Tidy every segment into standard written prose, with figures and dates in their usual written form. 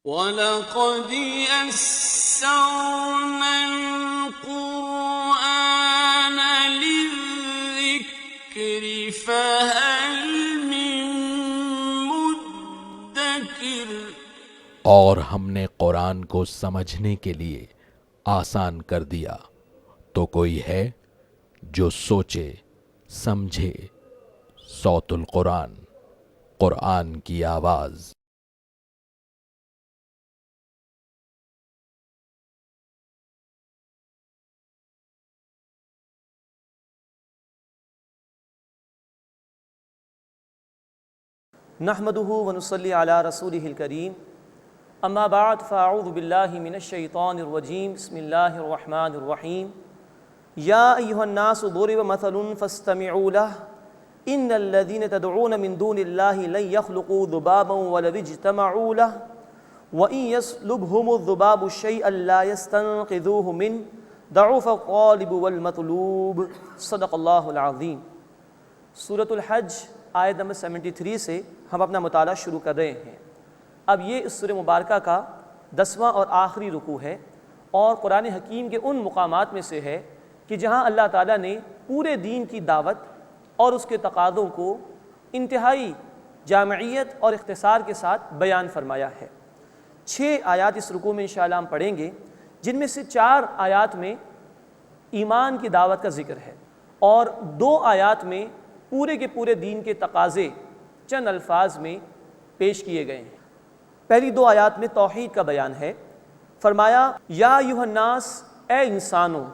وَلَقَدْ يَسَّرْنَا الْقُرْآنَ لِلذِّكْرِ فَهَلْ مِن مُّدَّكِرٍ۔ اور ہم نے قرآن کو سمجھنے کے لیے آسان کر دیا، تو کوئی ہے جو سوچے سمجھے۔ صوت القرآن، قرآن کی آواز۔ نحمده ونصلي على رسوله الكريم اما بعد فاعوذ بالله من الشيطان الرجيم بسم الله الرحمن الرحيم يا ايها الناس ضرب مثل فاستمعوا له ان الذين تدعون من دون الله لن يخلقوا ذبابا ولو اجتمعوا له وان يسلبهم الذباب شيئا لا يستنقذوه منه ضعف الطالب والمطلوب صدق الله العظيم۔ سورۃ الحج آیت نمبر 73 سے ہم اپنا مطالعہ شروع کر رہے ہیں۔ اب یہ اس سورہ مبارکہ کا 10واں اور آخری رکوع ہے، اور قرآن حکیم کے ان مقامات میں سے ہے کہ جہاں اللہ تعالیٰ نے پورے دین کی دعوت اور اس کے تقاضوں کو انتہائی جامعیت اور اختصار کے ساتھ بیان فرمایا ہے۔ 6 آیات اس رکوع میں انشاءاللہ ہم پڑھیں گے، جن میں سے 4 آیات میں ایمان کی دعوت کا ذکر ہے، اور 2 آیات میں پورے کے پورے دین کے تقاضے چند الفاظ میں پیش کیے گئے ہیں۔ پہلی 2 آیات میں توحید کا بیان ہے۔ فرمایا یا ایھا الناس، اے انسانوں،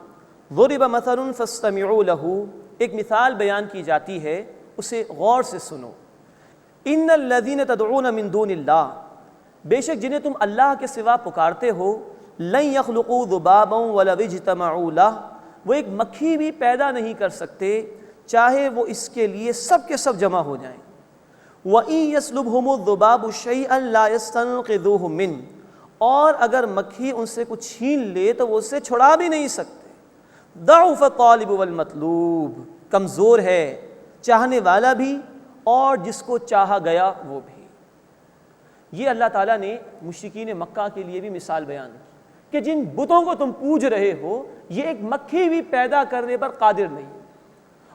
ضرب مثل فاستمعوا لہ، ایک مثال بیان کی جاتی ہے، اسے غور سے سنو۔ ان الذین تدعون من دون اللہ، بے شک جنہیں تم اللہ کے سوا پکارتے ہو، لن یخلقوا ذبابا ولو اجتمعوا لہ، وہ ایک مکھی بھی پیدا نہیں کر سکتے چاہے وہ اس کے لیے سب کے سب جمع ہو جائیں۔ وَإِن يَسْلُبْهُمُ الذُّبَابُ شَيْئًا لَا يَسْتَنقِذُوهُ مِنْهُ، اور اگر مکھی ان سے کچھ چھین لے تو وہ اسے چھڑا بھی نہیں سکتے۔ ضَعُفَ الطَّالِبُ وَالْمَطْلُوبُ، کمزور ہے چاہنے والا بھی اور جس کو چاہا گیا وہ بھی۔ یہ اللہ تعالیٰ نے مشرکین مکہ کے لیے بھی مثال بیان کی کہ جن بتوں کو تم پوج رہے ہو، یہ ایک مکھی بھی پیدا کرنے پر قادر نہیں،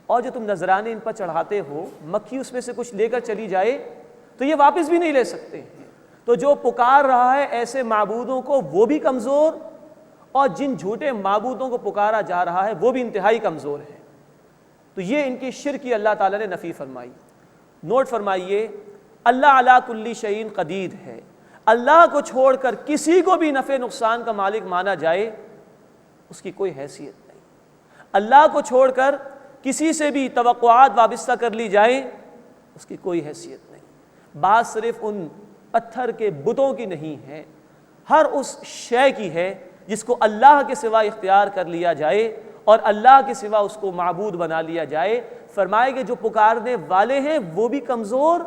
اور جو تم نذرانے ان پر چڑھاتے ہو، مکھی اس میں سے کچھ لے کر چلی جائے تو یہ واپس بھی نہیں لے سکتے ہیں۔ تو جو پکار رہا ہے ایسے معبودوں کو وہ بھی کمزور، اور جن جھوٹے معبودوں کو پکارا جا رہا ہے وہ بھی انتہائی کمزور ہے۔ تو یہ ان کی شرک کی اللہ تعالیٰ نے نفی فرمائی۔ نوٹ فرمائیے، اللہ علی کل شیء قدیر ہے۔ اللہ کو چھوڑ کر کسی کو بھی نفع نقصان کا مالک مانا جائے، اس کی کوئی حیثیت نہیں۔ اللہ کو چھوڑ کر کسی سے بھی توقعات وابستہ کر لی جائیں، اس کی کوئی حیثیت نہیں۔ بات صرف ان پتھر کے بتوں کی نہیں ہے، ہر اس شے کی ہے جس کو اللہ کے سوا اختیار کر لیا جائے اور اللہ کے سوا اس کو معبود بنا لیا جائے۔ فرمائے کہ جو پکارنے والے ہیں وہ بھی کمزور،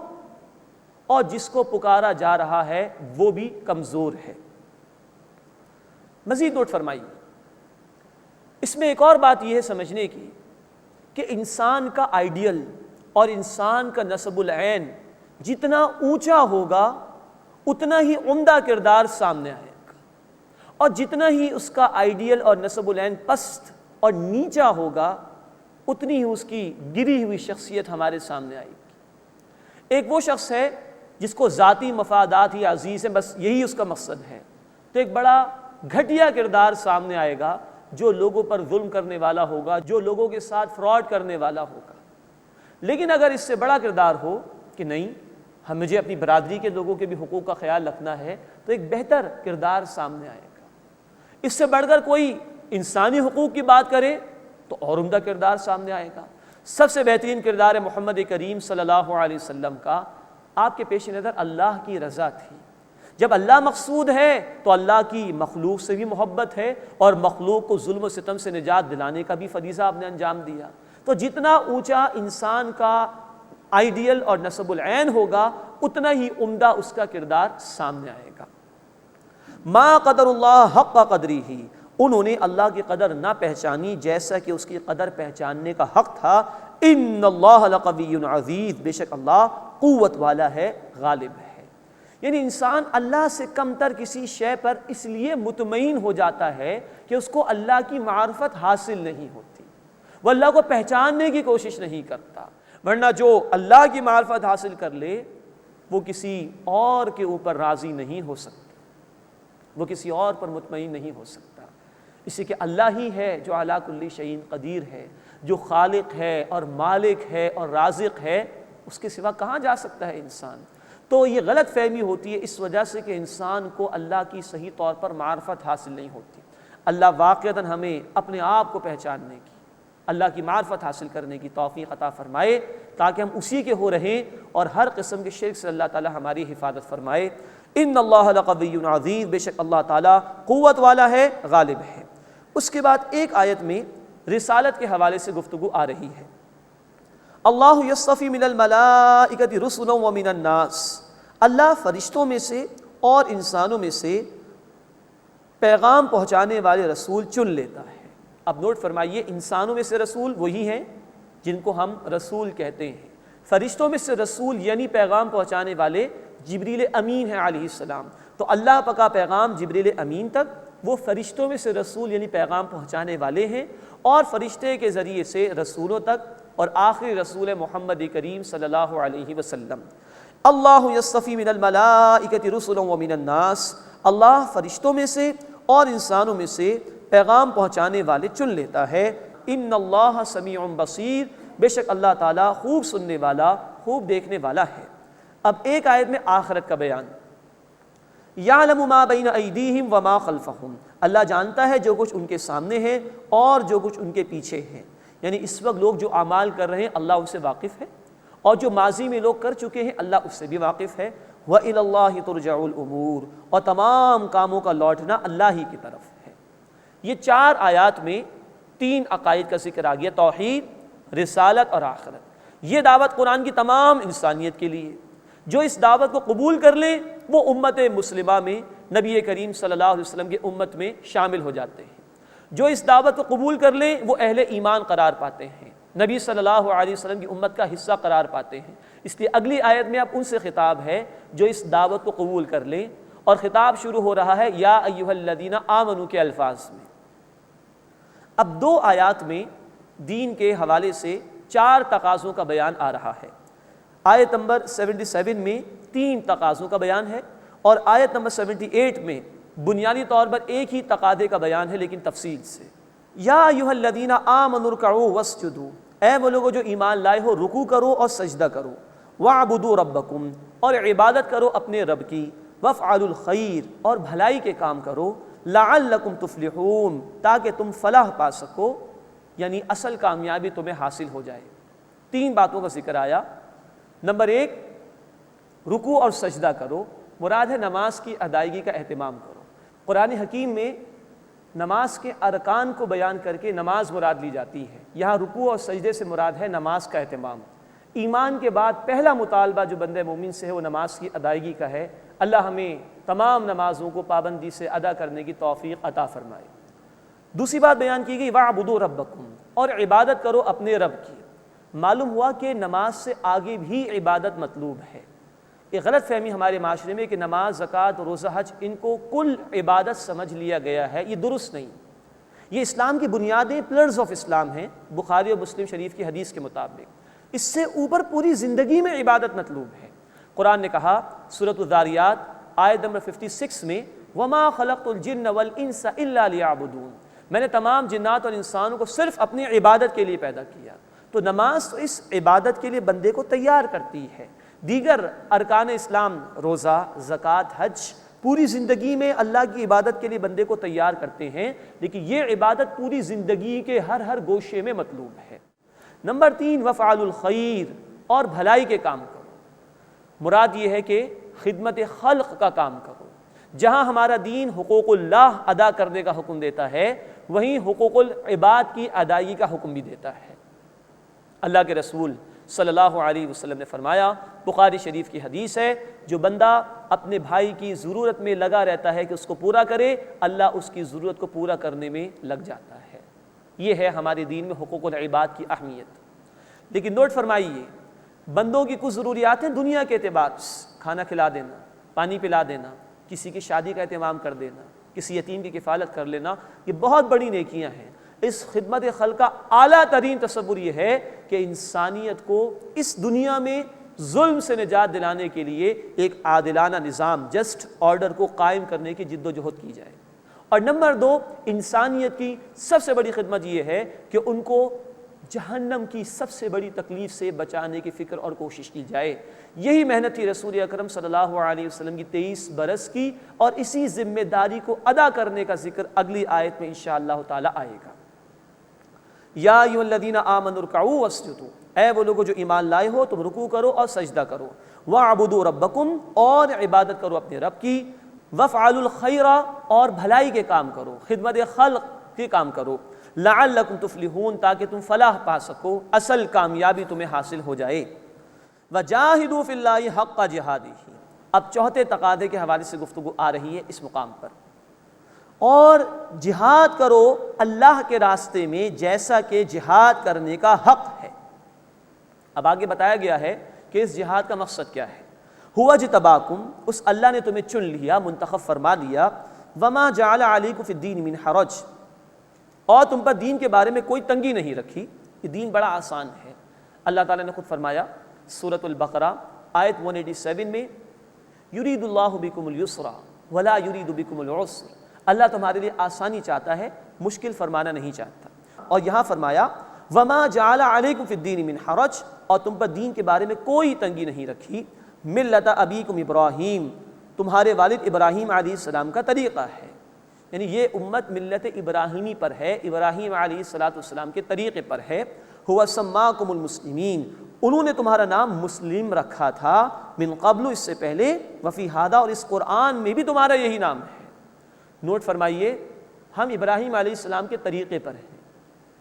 اور جس کو پکارا جا رہا ہے وہ بھی کمزور ہے۔ مزید نوٹ فرمائیے، اس میں ایک اور بات یہ ہے سمجھنے کی کہ انسان کا آئیڈیل اور انسان کا نسب العین جتنا اونچا ہوگا اتنا ہی عمدہ کردار سامنے آئے گا، اور جتنا ہی اس کا آئیڈیل اور نسب العین پست اور نیچا ہوگا اتنی ہی اس کی گری ہوئی شخصیت ہمارے سامنے آئے گی۔ ایک وہ شخص ہے جس کو ذاتی مفادات ہی عزیز ہیں، بس یہی اس کا مقصد ہے، تو ایک بڑا گھٹیا کردار سامنے آئے گا جو لوگوں پر ظلم کرنے والا ہوگا، جو لوگوں کے ساتھ فراڈ کرنے والا ہوگا۔ لیکن اگر اس سے بڑا کردار ہو کہ نہیں، مجھے اپنی برادری کے لوگوں کے بھی حقوق کا خیال رکھنا ہے، تو ایک بہتر کردار سامنے آئے گا۔ اس سے بڑھ کر کوئی انسانی حقوق کی بات کرے تو اور عمدہ کردار سامنے آئے گا۔ سب سے بہترین کردار محمد کریم صلی اللہ علیہ وسلم کا، آپ کے پیش نظر اللہ کی رضا تھی۔ جب اللہ مقصود ہے تو اللہ کی مخلوق سے بھی محبت ہے، اور مخلوق کو ظلم و ستم سے نجات دلانے کا بھی فریضہ آپ نے انجام دیا۔ تو جتنا اونچا انسان کا آئیڈیل اور نسب العین ہوگا اتنا ہی عمدہ اس کا کردار سامنے آئے گا۔ ما قدر اللہ حق قدری ہی، انہوں نے اللہ کی قدر نہ پہچانی جیسا کہ اس کی قدر پہچاننے کا حق تھا۔ ان اللہ لقوی عزیز، بے شک اللہ قوت والا ہے، غالب ہے۔ یعنی انسان اللہ سے کم تر کسی شے پر اس لیے مطمئن ہو جاتا ہے کہ اس کو اللہ کی معرفت حاصل نہیں ہوتی، وہ اللہ کو پہچاننے کی کوشش نہیں کرتا، ورنہ جو اللہ کی معرفت حاصل کر لے وہ کسی اور کے اوپر راضی نہیں ہو سکتا، وہ کسی اور پر مطمئن نہیں ہو سکتا، اسی کہ اللہ ہی ہے جو علی کل شیء قدیر ہے، جو خالق ہے اور مالک ہے اور رازق ہے، اس کے سوا کہاں جا سکتا ہے انسان؟ تو یہ غلط فہمی ہوتی ہے اس وجہ سے کہ انسان کو اللہ کی صحیح طور پر معرفت حاصل نہیں ہوتی۔ اللہ واقعتاً ہمیں اپنے آپ کو پہچاننے کی، اللہ کی معرفت حاصل کرنے کی توفیق عطا فرمائے تاکہ ہم اسی کے ہو رہیں اور ہر قسم کے شرک سے اللہ تعالی ہماری حفاظت فرمائے۔ ان اللہ لقوی عزیز، بے شک اللہ تعالی قوت والا ہے، غالب ہے۔ اس کے بعد ایک آیت میں رسالت کے حوالے سے گفتگو آ رہی ہے۔ اللہ یصطفی من الملائکۃ رسلا ومن الناس، اللہ فرشتوں میں سے اور انسانوں میں سے پیغام پہنچانے والے رسول چن لیتا ہے۔ اب نوٹ فرمائیے، انسانوں میں سے رسول وہی ہیں جن کو ہم رسول کہتے ہیں، فرشتوں میں سے رسول یعنی پیغام پہنچانے والے جبریل امین ہیں علیہ السلام، تو اللہ کا پیغام جبریل امین تک، وہ فرشتوں میں سے رسول یعنی پیغام پہنچانے والے ہیں، اور فرشتے کے ذریعے سے رسولوں تک، اور آخری رسول محمد کریم صلی اللہ علیہ وسلم۔ اللہ یصطفی من الملائکۃ رسلا ومن الناس، اللہ فرشتوں میں سے اور انسانوں میں سے پیغام پہنچانے والے چن لیتا ہے۔ ان اللہ سمیع بصیر، بے شک اللہ تعالیٰ خوب سننے والا، خوب دیکھنے والا ہے۔ اب ایک آیت میں آخرت کا بیان، یعلم ما بین ایدیہم وما خلفہم، اللہ جانتا ہے جو کچھ ان کے سامنے ہے اور جو کچھ ان کے پیچھے ہے، یعنی اس وقت لوگ جو اعمال کر رہے ہیں اللہ ان سے واقف ہے، اور جو ماضی میں لوگ کر چکے ہیں اللہ اس سے بھی واقف ہے۔ وَإِلَى اللَّهِ تُرْجَعُ الْأُمُورُ، اور تمام کاموں کا لوٹنا اللہ ہی کی طرف ہے۔ یہ چار آیات میں تین عقائد کا ذکر آ گیا، توحید، رسالت اور آخرت۔ یہ دعوت قرآن کی تمام انسانیت کے لیے، جو اس دعوت کو قبول کر لیں وہ امت مسلمہ میں، نبی کریم صلی اللہ علیہ وسلم کی امت میں شامل ہو جاتے ہیں، جو اس دعوت کو قبول کر لیں وہ اہل ایمان قرار پاتے ہیں، نبی صلی اللہ علیہ وسلم کی امت کا حصہ قرار پاتے ہیں۔ اس لیے اگلی آیت میں اب ان سے خطاب ہے جو اس دعوت کو قبول کر لیں، اور خطاب شروع ہو رہا ہے یا ایھا الذین آمنوا کے الفاظ میں۔ اب دو آیات میں دین کے حوالے سے چار تقاضوں کا بیان آ رہا ہے۔ آیت نمبر 77 میں تین تقاضوں کا بیان ہے، اور آیت نمبر 78 میں بنیادی طور پر ایک ہی تقاضے کا بیان ہے لیکن تفصیل سے۔ یا ایھا الذین آمنوا ارکعوا واسجدوا، اے وہ لوگوں جو ایمان لائے ہو رکوع کرو اور سجدہ کرو، واعبدوا ربکم، اور عبادت کرو اپنے رب کی، وافعلوا الخیر، اور بھلائی کے کام کرو، لعلکم تفلحون، تاکہ تم فلاح پا سکو، یعنی اصل کامیابی تمہیں حاصل ہو جائے۔ تین باتوں کا ذکر آیا۔ نمبر ایک، رکوع اور سجدہ کرو، مراد ہے نماز کی ادائیگی کا اہتمام کرو۔ قرآن حکیم میں نماز کے ارکان کو بیان کر کے نماز مراد لی جاتی ہے، یہاں رکوع اور سجدے سے مراد ہے نماز کا اہتمام۔ ایمان کے بعد پہلا مطالبہ جو بندہ مومن سے ہے وہ نماز کی ادائیگی کا ہے۔ اللہ ہمیں تمام نمازوں کو پابندی سے ادا کرنے کی توفیق عطا فرمائے۔ دوسری بات بیان کی گئی وَاعْبُدُوا رَبَّكُمْ، اور عبادت کرو اپنے رب کی۔ معلوم ہوا کہ نماز سے آگے بھی عبادت مطلوب ہے۔ ایک غلط فہمی ہمارے معاشرے میں کہ نماز، زکوٰۃ، روزہ، حج ان کو کل عبادت سمجھ لیا گیا ہے، یہ درست نہیں۔ یہ اسلام کی بنیادیں، پلرز آف اسلام ہیں، بخاری اور مسلم شریف کی حدیث کے مطابق۔ اس سے اوپر پوری زندگی میں عبادت مطلوب ہے۔ قرآن نے کہا سورۃ الذاریات آیت نمبر 56 میں وَمَا خَلَقْتُ الْجِنَّ وَالْإِنسَ إِلَّا لِيَعْبُدُونَ، میں نے تمام جنات اور انسانوں کو صرف اپنی عبادت کے لیے پیدا کیا۔ تو نماز تو اس عبادت کے لیے بندے کو تیار کرتی ہے۔ دیگر ارکان اسلام، روزہ، زکوٰۃ، حج، پوری زندگی میں اللہ کی عبادت کے لیے بندے کو تیار کرتے ہیں، لیکن یہ عبادت پوری زندگی کے ہر گوشے میں مطلوب ہے۔ نمبر 3، وَافْعَلُوا الْخَيْرَ، اور بھلائی کے کام کرو۔ مراد یہ ہے کہ خدمت خلق کا کام کرو۔ جہاں ہمارا دین حقوق اللہ ادا کرنے کا حکم دیتا ہے، وہیں حقوق العباد کی ادائیگی کا حکم بھی دیتا ہے۔ اللہ کے رسول صلی اللہ علیہ وسلم نے فرمایا، بخاری شریف کی حدیث ہے، جو بندہ اپنے بھائی کی ضرورت میں لگا رہتا ہے کہ اس کو پورا کرے، اللہ اس کی ضرورت کو پورا کرنے میں لگ جاتا ہے۔ یہ ہے ہمارے دین میں حقوق العباد کی اہمیت۔ لیکن نوٹ فرمائیے، بندوں کی کچھ ضروریات ہیں دنیا کے اعتبار سے، کھانا کھلا دینا، پانی پلا دینا، کسی کی شادی کا اہتمام کر دینا، کسی یتیم کی کفالت کر لینا، یہ بہت بڑی نیکیاں ہیں۔ اس خدمت خلق کا اعلیٰ ترین تصور یہ ہے کہ انسانیت کو اس دنیا میں ظلم سے نجات دلانے کے لیے ایک عادلانہ نظام، جسٹ آرڈر کو قائم کرنے کی جد و جہد کی جائے۔ اور نمبر 2، انسانیت کی سب سے بڑی خدمت یہ ہے کہ ان کو جہنم کی سب سے بڑی تکلیف سے بچانے کی فکر اور کوشش کی جائے۔ یہی محنت تھی رسول اکرم صلی اللہ علیہ وسلم کی 23 برس کی، اور اسی ذمہ داری کو ادا کرنے کا ذکر اگلی آیت میں انشاءاللہ تعالی آئے گا۔ یا ایھا الذین آمنوا ارکعوا واسجدوا، اے وہ لوگوں جو ایمان لائے ہو تم رکوع کرو اور سجدہ کرو، واعبدوا ربکم، اور عبادت کرو اپنے رب کی، وافعلوا الخیر، اور بھلائی کے کام کرو، خدمت خلق کے کام کرو، لعلکم تفلحون، تاکہ تم فلاح پا سکو، اصل کامیابی تمہیں حاصل ہو جائے۔ وجاہدوا فی اللہ حق جہادہ، اب چوتھے تقاضے کے حوالے سے گفتگو آ رہی ہے اس مقام پر، اور جہاد کرو اللہ کے راستے میں جیسا کہ جہاد کرنے کا حق ہے۔ اب آگے بتایا گیا ہے کہ اس جہاد کا مقصد کیا ہے۔ ہوا اجتباکم، اس اللہ نے تمہیں چن لیا، منتخب فرما لیا، وما جعل علیکم فی الدین من حرج، اور تم پر دین کے بارے میں کوئی تنگی نہیں رکھی، یہ دین بڑا آسان ہے۔ اللہ تعالیٰ نے خود فرمایا سورۃ البقرہ آیت 187 میں، یرید اللہ بکم الیسر ولا یرید بکم العسر، اللہ تمہارے لیے آسانی چاہتا ہے، مشکل فرمانا نہیں چاہتا۔ اور یہاں فرمایا وما جعل علیکم فی الدین من حرج، اور تم پر دین کے بارے میں کوئی تنگی نہیں رکھی، ملت ابیکم ابراہیم، تمہارے والد ابراہیم علیہ السلام کا طریقہ ہے، یعنی یہ امت ملت ابراہیمی پر ہے، ابراہیم علیہ السلام کے طریقے پر ہے۔ ہوا سماکم المسلمین، انہوں نے تمہارا نام مسلم رکھا تھا، من قبل، اس سے پہلے، وفی ھذا، اور اس قرآن میں بھی تمہارا یہی نام ہے۔ نوٹ فرمائیے، ہم ابراہیم علیہ السلام کے طریقے پر ہیں۔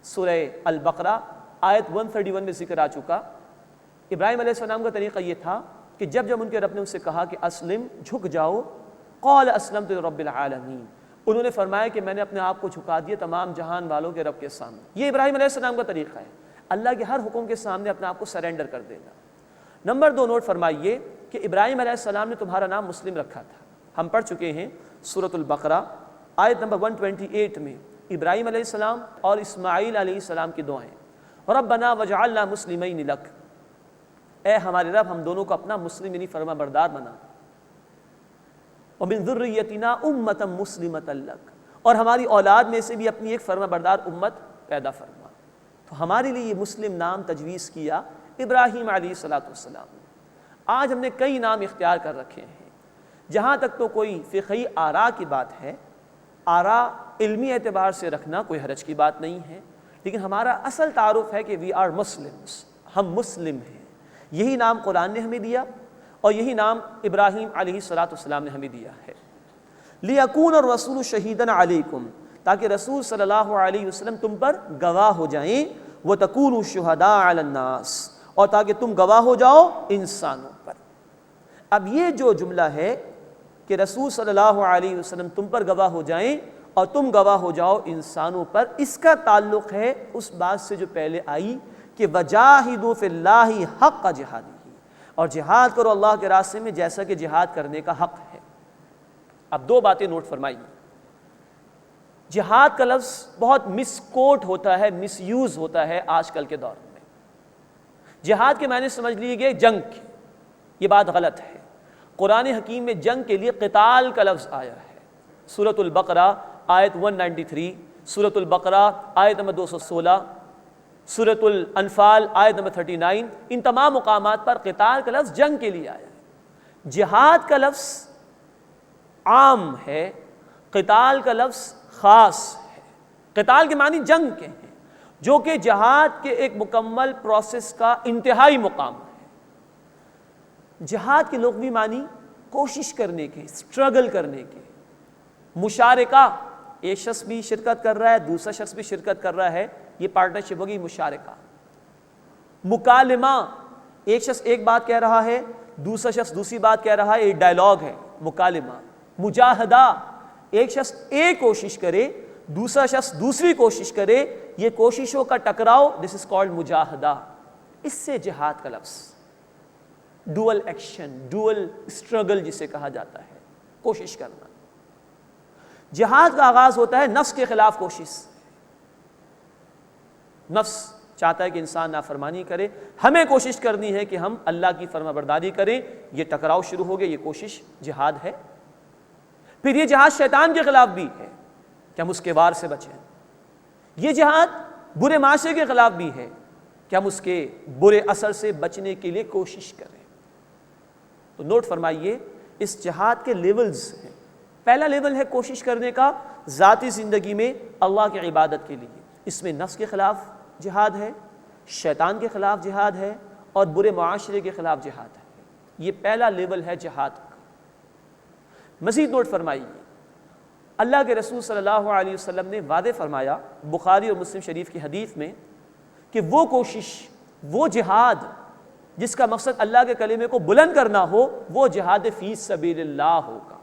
سورہ البقرہ آیت 131 میں ذکر آ چکا، ابراہیم علیہ السلام کا طریقہ یہ تھا کہ جب ان کے رب نے ان سے کہا کہ اسلم، جھک جاؤ، قال اسلمت لرب العالمین، انہوں نے فرمایا کہ میں نے اپنے آپ کو جھکا دیا تمام جہان والوں کے رب کے سامنے۔ یہ ابراہیم علیہ السلام کا طریقہ ہے، اللہ کے ہر حکم کے سامنے اپنے آپ کو سرنڈر کر دینا۔ نمبر 2، نوٹ فرمائیے کہ ابراہیم علیہ السلام نے تمہارا نام مسلم رکھا تھا۔ ہم پڑھ چکے ہیں سورۃ البقرہ آیت نمبر 128 میں ابراہیم علیہ السلام اور اسماعیل علیہ السلام کی دعائیں، ربنا وجعلنا مسلمین لک، اے ہمارے رب ہم دونوں کو اپنا مسلم یعنی فرما بردار بنا، ومن ذریتنا امۃ مسلمۃ لک، اور ہماری اولاد میں سے بھی اپنی ایک فرما بردار امت پیدا فرما۔ تو ہمارے لیے یہ مسلم نام تجویز کیا ابراہیم علیہ السلام۔ آج ہم نے کئی نام اختیار کر رکھے ہیں، جہاں تک تو کوئی فقہی آراء کی بات ہے، آراء علمی اعتبار سے رکھنا کوئی حرج کی بات نہیں ہے، لیکن ہمارا اصل تعارف ہے کہ وی آر مسلمس، ہم مسلم ہیں۔ یہی نام قرآن نے ہمیں دیا، اور یہی نام ابراہیم علیہ السلام نے ہمیں دیا ہے۔ لِيَكُونَ الرَّسُولُ شَهِيدًا عَلَيْكُمْ، تاکہ رسول صلی اللہ علیہ وسلم تم پر گواہ ہو جائیں، وَتَكُونُوا شُهَدَاءَ عَلَى النَّاسِ، اور تاکہ تم گواہ ہو جاؤ انسانوں پر۔ اب یہ جو جملہ ہے کہ رسول صلی اللہ علیہ وسلم تم پر گواہ ہو جائیں اور تم گواہ ہو جاؤ انسانوں پر، اس کا تعلق ہے اس بات سے جو پہلے آئی کہ وَجَاهِدُوا فِي اللَّهِ حَقَّ جِهَادِهِ، اور جہاد کرو اللہ کے راستے میں جیسا کہ جہاد کرنے کا حق ہے۔ اب 2 باتیں نوٹ فرمائیے۔ جہاد کا لفظ بہت مس کوٹ ہوتا ہے، مس یوز ہوتا ہے آج کل کے دور میں۔ جہاد کے معنی سمجھ لیے گئے جنگ کے، یہ بات غلط ہے۔ قرآن حکیم میں جنگ کے لیے قتال کا لفظ آیا ہے۔ سورۃ البقرہ آیت 193، سورۃ البقرہ آیت نمبر 216، سورۃ الانفال آیت نمبر 39، ان تمام مقامات پر قتال کا لفظ جنگ کے لیے آیا ہے۔ جہاد کا لفظ عام ہے، قتال کا لفظ خاص ہے۔ قتال کے معنی جنگ کے ہیں، جو کہ جہاد کے ایک مکمل پروسیس کا انتہائی مقام ہے۔ جہاد کے لغوی معنی کوشش کرنے کے، اسٹرگل کرنے کے، مشارکہ، ایک شخص بھی شرکت کر رہا ہے، دوسرا شخص بھی شرکت کر رہا ہے، یہ پارٹنرشپ ہوگی، مشارکہ۔ مکالمہ، ایک شخص ایک بات کہہ رہا ہے، دوسرا شخص دوسری بات کہہ رہا ہے، یہ ڈائلاگ ہے، مکالمہ۔ مجاہدہ، ایک شخص ایک کوشش کرے، دوسرا شخص دوسری کوشش کرے، یہ کوششوں کا ٹکراؤ، دس از کالڈ مجاہدہ۔ اس سے جہاد کا لفظ۔ ڈوئل ایکشن، ڈوئل اسٹرگل جسے کہا جاتا ہے، کوشش کرنا۔ جہاد کا آغاز ہوتا ہے نفس کے خلاف کوشش۔ نفس چاہتا ہے کہ انسان نافرمانی کرے، ہمیں کوشش کرنی ہے کہ ہم اللہ کی فرما برداری کریں۔ یہ ٹکراؤ شروع ہو گیا، یہ کوشش جہاد ہے۔ پھر یہ جہاد شیطان کے خلاف بھی ہے کہ ہم اس کے وار سے بچیں۔ یہ جہاد برے معاشرے کے خلاف بھی ہے کہ ہم اس کے برے اثر سے بچنے کے لیے کوشش کریں۔ تو نوٹ فرمائیے، اس جہاد کے لیولز ہیں۔ پہلا لیول ہے کوشش کرنے کا ذاتی زندگی میں اللہ کی عبادت کے لیے، اس میں نفس کے خلاف جہاد ہے، شیطان کے خلاف جہاد ہے، اور برے معاشرے کے خلاف جہاد ہے۔ یہ پہلا لیول ہے جہاد کا۔ مزید نوٹ فرمائیے، اللہ کے رسول صلی اللہ علیہ وسلم نے واضح فرمایا بخاری اور مسلم شریف کی حدیث میں کہ وہ کوشش، وہ جہاد جس کا مقصد اللہ کے کلمے کو بلند کرنا ہو، وہ جہاد فی سبیل اللہ ہوگا۔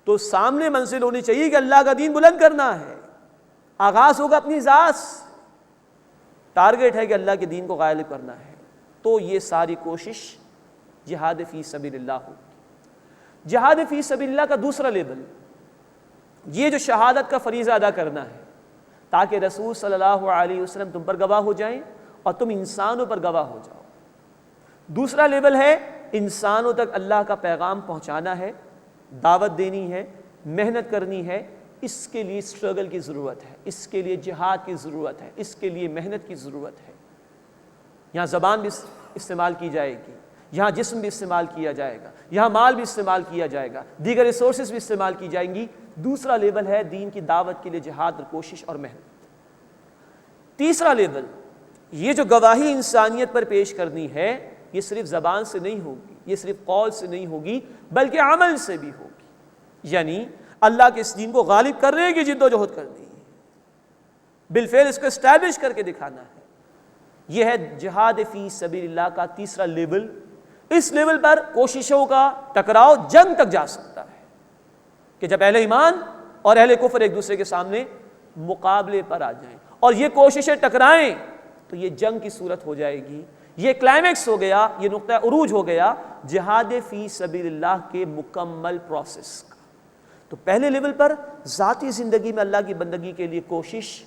تو سامنے منزل ہونی چاہیے کہ اللہ کا دین بلند کرنا ہے، آغاز ہوگا اپنی ذات سے، ٹارگٹ ہے کہ اللہ کے دین کو غالب کرنا ہے، تو یہ ساری کوشش جہاد فی سبیل اللہ ہوگی۔ جہاد فی سبیل اللہ کا دوسرا لیول، یہ جو شہادت کا فریضہ ادا کرنا ہے تاکہ رسول صلی اللہ علیہ وسلم تم پر گواہ ہو جائیں اور تم انسانوں پر گواہ ہو جاؤ۔ دوسرا لیول ہے انسانوں تک اللہ کا پیغام پہنچانا ہے، دعوت دینی ہے، محنت کرنی ہے۔ اس کے لیے اسٹرگل کی ضرورت ہے، اس کے لیے جہاد کی ضرورت ہے، اس کے لیے محنت کی ضرورت ہے۔ یہاں زبان بھی استعمال کی جائے گی، یہاں جسم بھی استعمال کیا جائے گا، یہاں مال بھی استعمال کیا جائے گا، دیگر ریسورسز بھی استعمال کی جائیں گی۔ دوسرا لیول ہے دین کی دعوت کے لیے جہاد اور کوشش اور محنت۔ تیسرا لیول، یہ جو گواہی انسانیت پر پیش کرنی ہے، یہ صرف زبان سے نہیں ہوگی، یہ صرف قول سے نہیں ہوگی، بلکہ عمل سے بھی ہوگی۔ یعنی اللہ کے اس دین کو غالب کرنے کی جد و جہد کرنی ہے، بالفعل اس کو اسٹیبلش کر کے دکھانا ہے۔ یہ ہے جہاد فی سبیل اللہ کا تیسرا لیول۔ اس لیول پر کوششوں کا ٹکراؤ جنگ تک جا سکتا ہے کہ جب اہل ایمان اور اہل کفر ایک دوسرے کے سامنے مقابلے پر آ جائیں اور یہ کوششیں ٹکرائیں تو یہ جنگ کی صورت ہو جائے گی۔ یہ کلائمیکس ہو گیا، یہ نقطہ عروج ہو گیا جہاد فی سبیل اللہ کے مکمل پروسیس کا۔ تو پہلے لیول پر ذاتی زندگی میں اللہ کی بندگی کے لیے کوشش،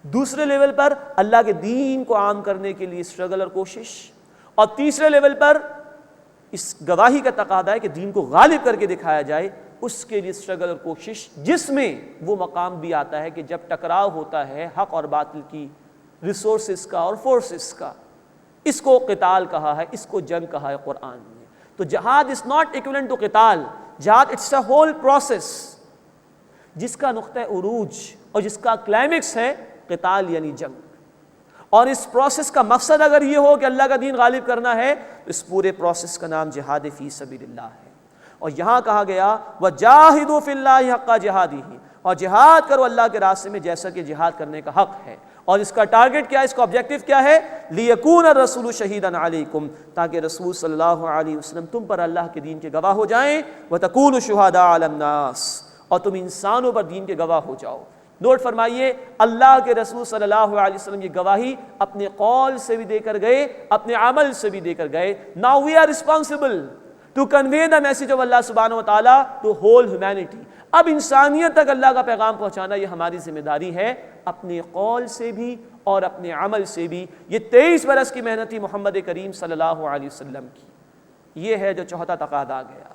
دوسرے لیول پر اللہ کے دین کو عام کرنے کے لیے اسٹرگل اور کوشش، اور تیسرے لیول پر اس گواہی کا تقاضا ہے کہ دین کو غالب کر کے دکھایا جائے، اس کے لیے اسٹرگل اور کوشش، جس میں وہ مقام بھی آتا ہے کہ جب ٹکراؤ ہوتا ہے حق اور باطل کی، ریسورسز کا اور فورسز کا، اس کو قتال کہا ہے، اس کو جنگ کہا ہے قرآن میں۔ تو جہاد از ناٹ ایکویلنٹ ٹو قتال، جہاد اٹس اے ہول پروسیس جس کا نقطہ عروج اور جس کا کلائمیکس ہے قتال یعنی جنگ۔ اور اس پروسیس کا مقصد اگر یہ ہو کہ اللہ کا دین غالب کرنا ہے تو اس پورے پروسیس کا نام جہاد فی سبیل اللہ ہے۔ اور یہاں کہا گیا وَجَاهِدُوا فِي اللَّهِ حَقَّ جِهَادِهِ، اور جہاد کرو اللہ کے راستے میں جیسا کہ جہاد کرنے کا حق ہے۔ اور اس کا ٹارگٹ کیا ہے، اس کا آبجیکٹیو کیا ہے؟ لِيَكُونَ الرَّسُولُ شَهِيدًا عَلَيْكُمْ، تاکہ رسول صلی اللہ علیہ وسلم تم پر اللہ کے دین کے گواہ ہو جائیں، وَتَكُونُوا شُهَدَاءَ عَلَى النَّاسِ، اور تم انسانوں پر دین کے گواہ ہو جاؤ۔ نوٹ فرمائیے، اللہ کے رسول صلی اللہ علیہ وسلم یہ گواہی اپنے قول سے بھی دے کر گئے، اپنے عمل سے بھی دے کر گئے۔ Now we are responsible to convey the message of Allah subhanahu wa ta'ala to whole humanity۔ اب انسانیت تک اللہ کا پیغام پہنچانا یہ ہماری ذمہ داری ہے، اپنے قول سے بھی اور اپنے عمل سے بھی۔ یہ 23 برس کی محنت تھی محمد کریم صلی اللہ علیہ وسلم کی۔ یہ ہے جو چوتھا تقاضا آ گیا،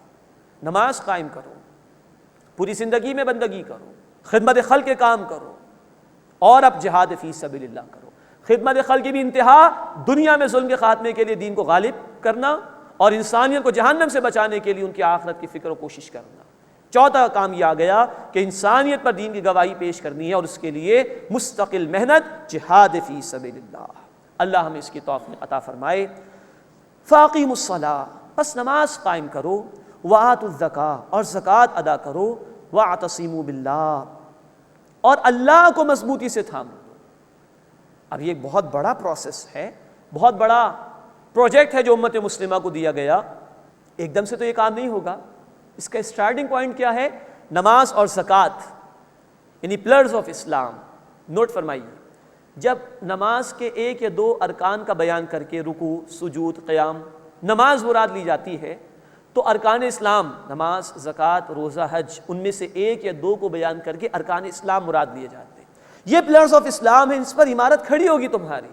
نماز قائم کرو، پوری زندگی میں بندگی کرو، خدمت خلق کے کام کرو، اور اب جہاد فی سبیل اللہ کرو۔ خدمت خلق کی بھی انتہا دنیا میں ظلم کے خاتمے کے لیے دین کو غالب کرنا، اور انسانیت کو جہنم سے بچانے کے لیے ان کی آخرت کی فکر و کوشش کرنا۔ چوتھا کام یہ آ گیا کہ انسانیت پر دین کی گواہی پیش کرنی ہے، اور اس کے لیے مستقل محنت، جہاد فی سبیل اللہ۔ اللہ ہمیں اس کی توفیق عطا فرمائے۔ فاقیموا الصلاۃ، بس نماز قائم کرو، وآتوا الزکاۃ، اور زکوٰۃ ادا کرو، واعتصموا باللہ، اور اللہ کو مضبوطی سے تھام لو۔ اب یہ بہت بڑا پروسیس ہے، بہت بڑا پروجیکٹ ہے جو امت مسلمہ کو دیا گیا۔ ایک دم سے تو یہ کام نہیں ہوگا۔ اس کا اسٹارٹنگ پوائنٹ کیا ہے؟ نماز اور زکوٰۃ، یعنی پلرز آف اسلام۔ نوٹ فرمائیے، جب نماز کے 1 یا 2 ارکان کا بیان کر کے رکوع، سجود، قیام نماز مراد لی جاتی ہے تو ارکان اسلام نماز، زکوٰۃ، روزہ، حج، ان میں سے ایک یا دو کو بیان کر کے ارکان اسلام مراد لیے جاتے ہیں۔ یہ پلرز آف اسلام ہیں، اس پر عمارت کھڑی ہوگی تمہاری۔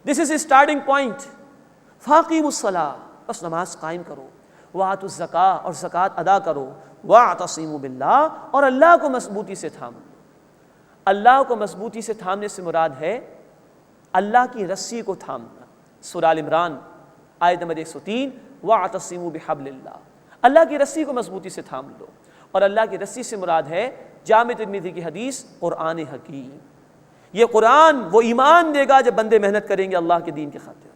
دس از اسٹارٹنگ پوائنٹ۔ فاقیموا الصلاۃ، بس نماز قائم کرو، وآتوا الزکاۃ، اور زکوٰۃ ادا کرو، واعتصموا باللہ، اور اللہ کو مضبوطی سے تھامو۔ اللہ کو مضبوطی سے تھامنے سے مراد ہے اللہ کی رسی کو تھامنا۔ سورہ آل عمران آیت نمبر 103، واعتصموا بحبل اللہ، اللہ کی رسی کو مضبوطی سے تھام لو۔ اور اللہ کی رسی سے مراد ہے جامع ترمذی کی حدیث قرآن حکیم۔ یہ قرآن وہ ایمان دے گا جب بندے محنت کریں گے اللہ کے دین کی خاطر،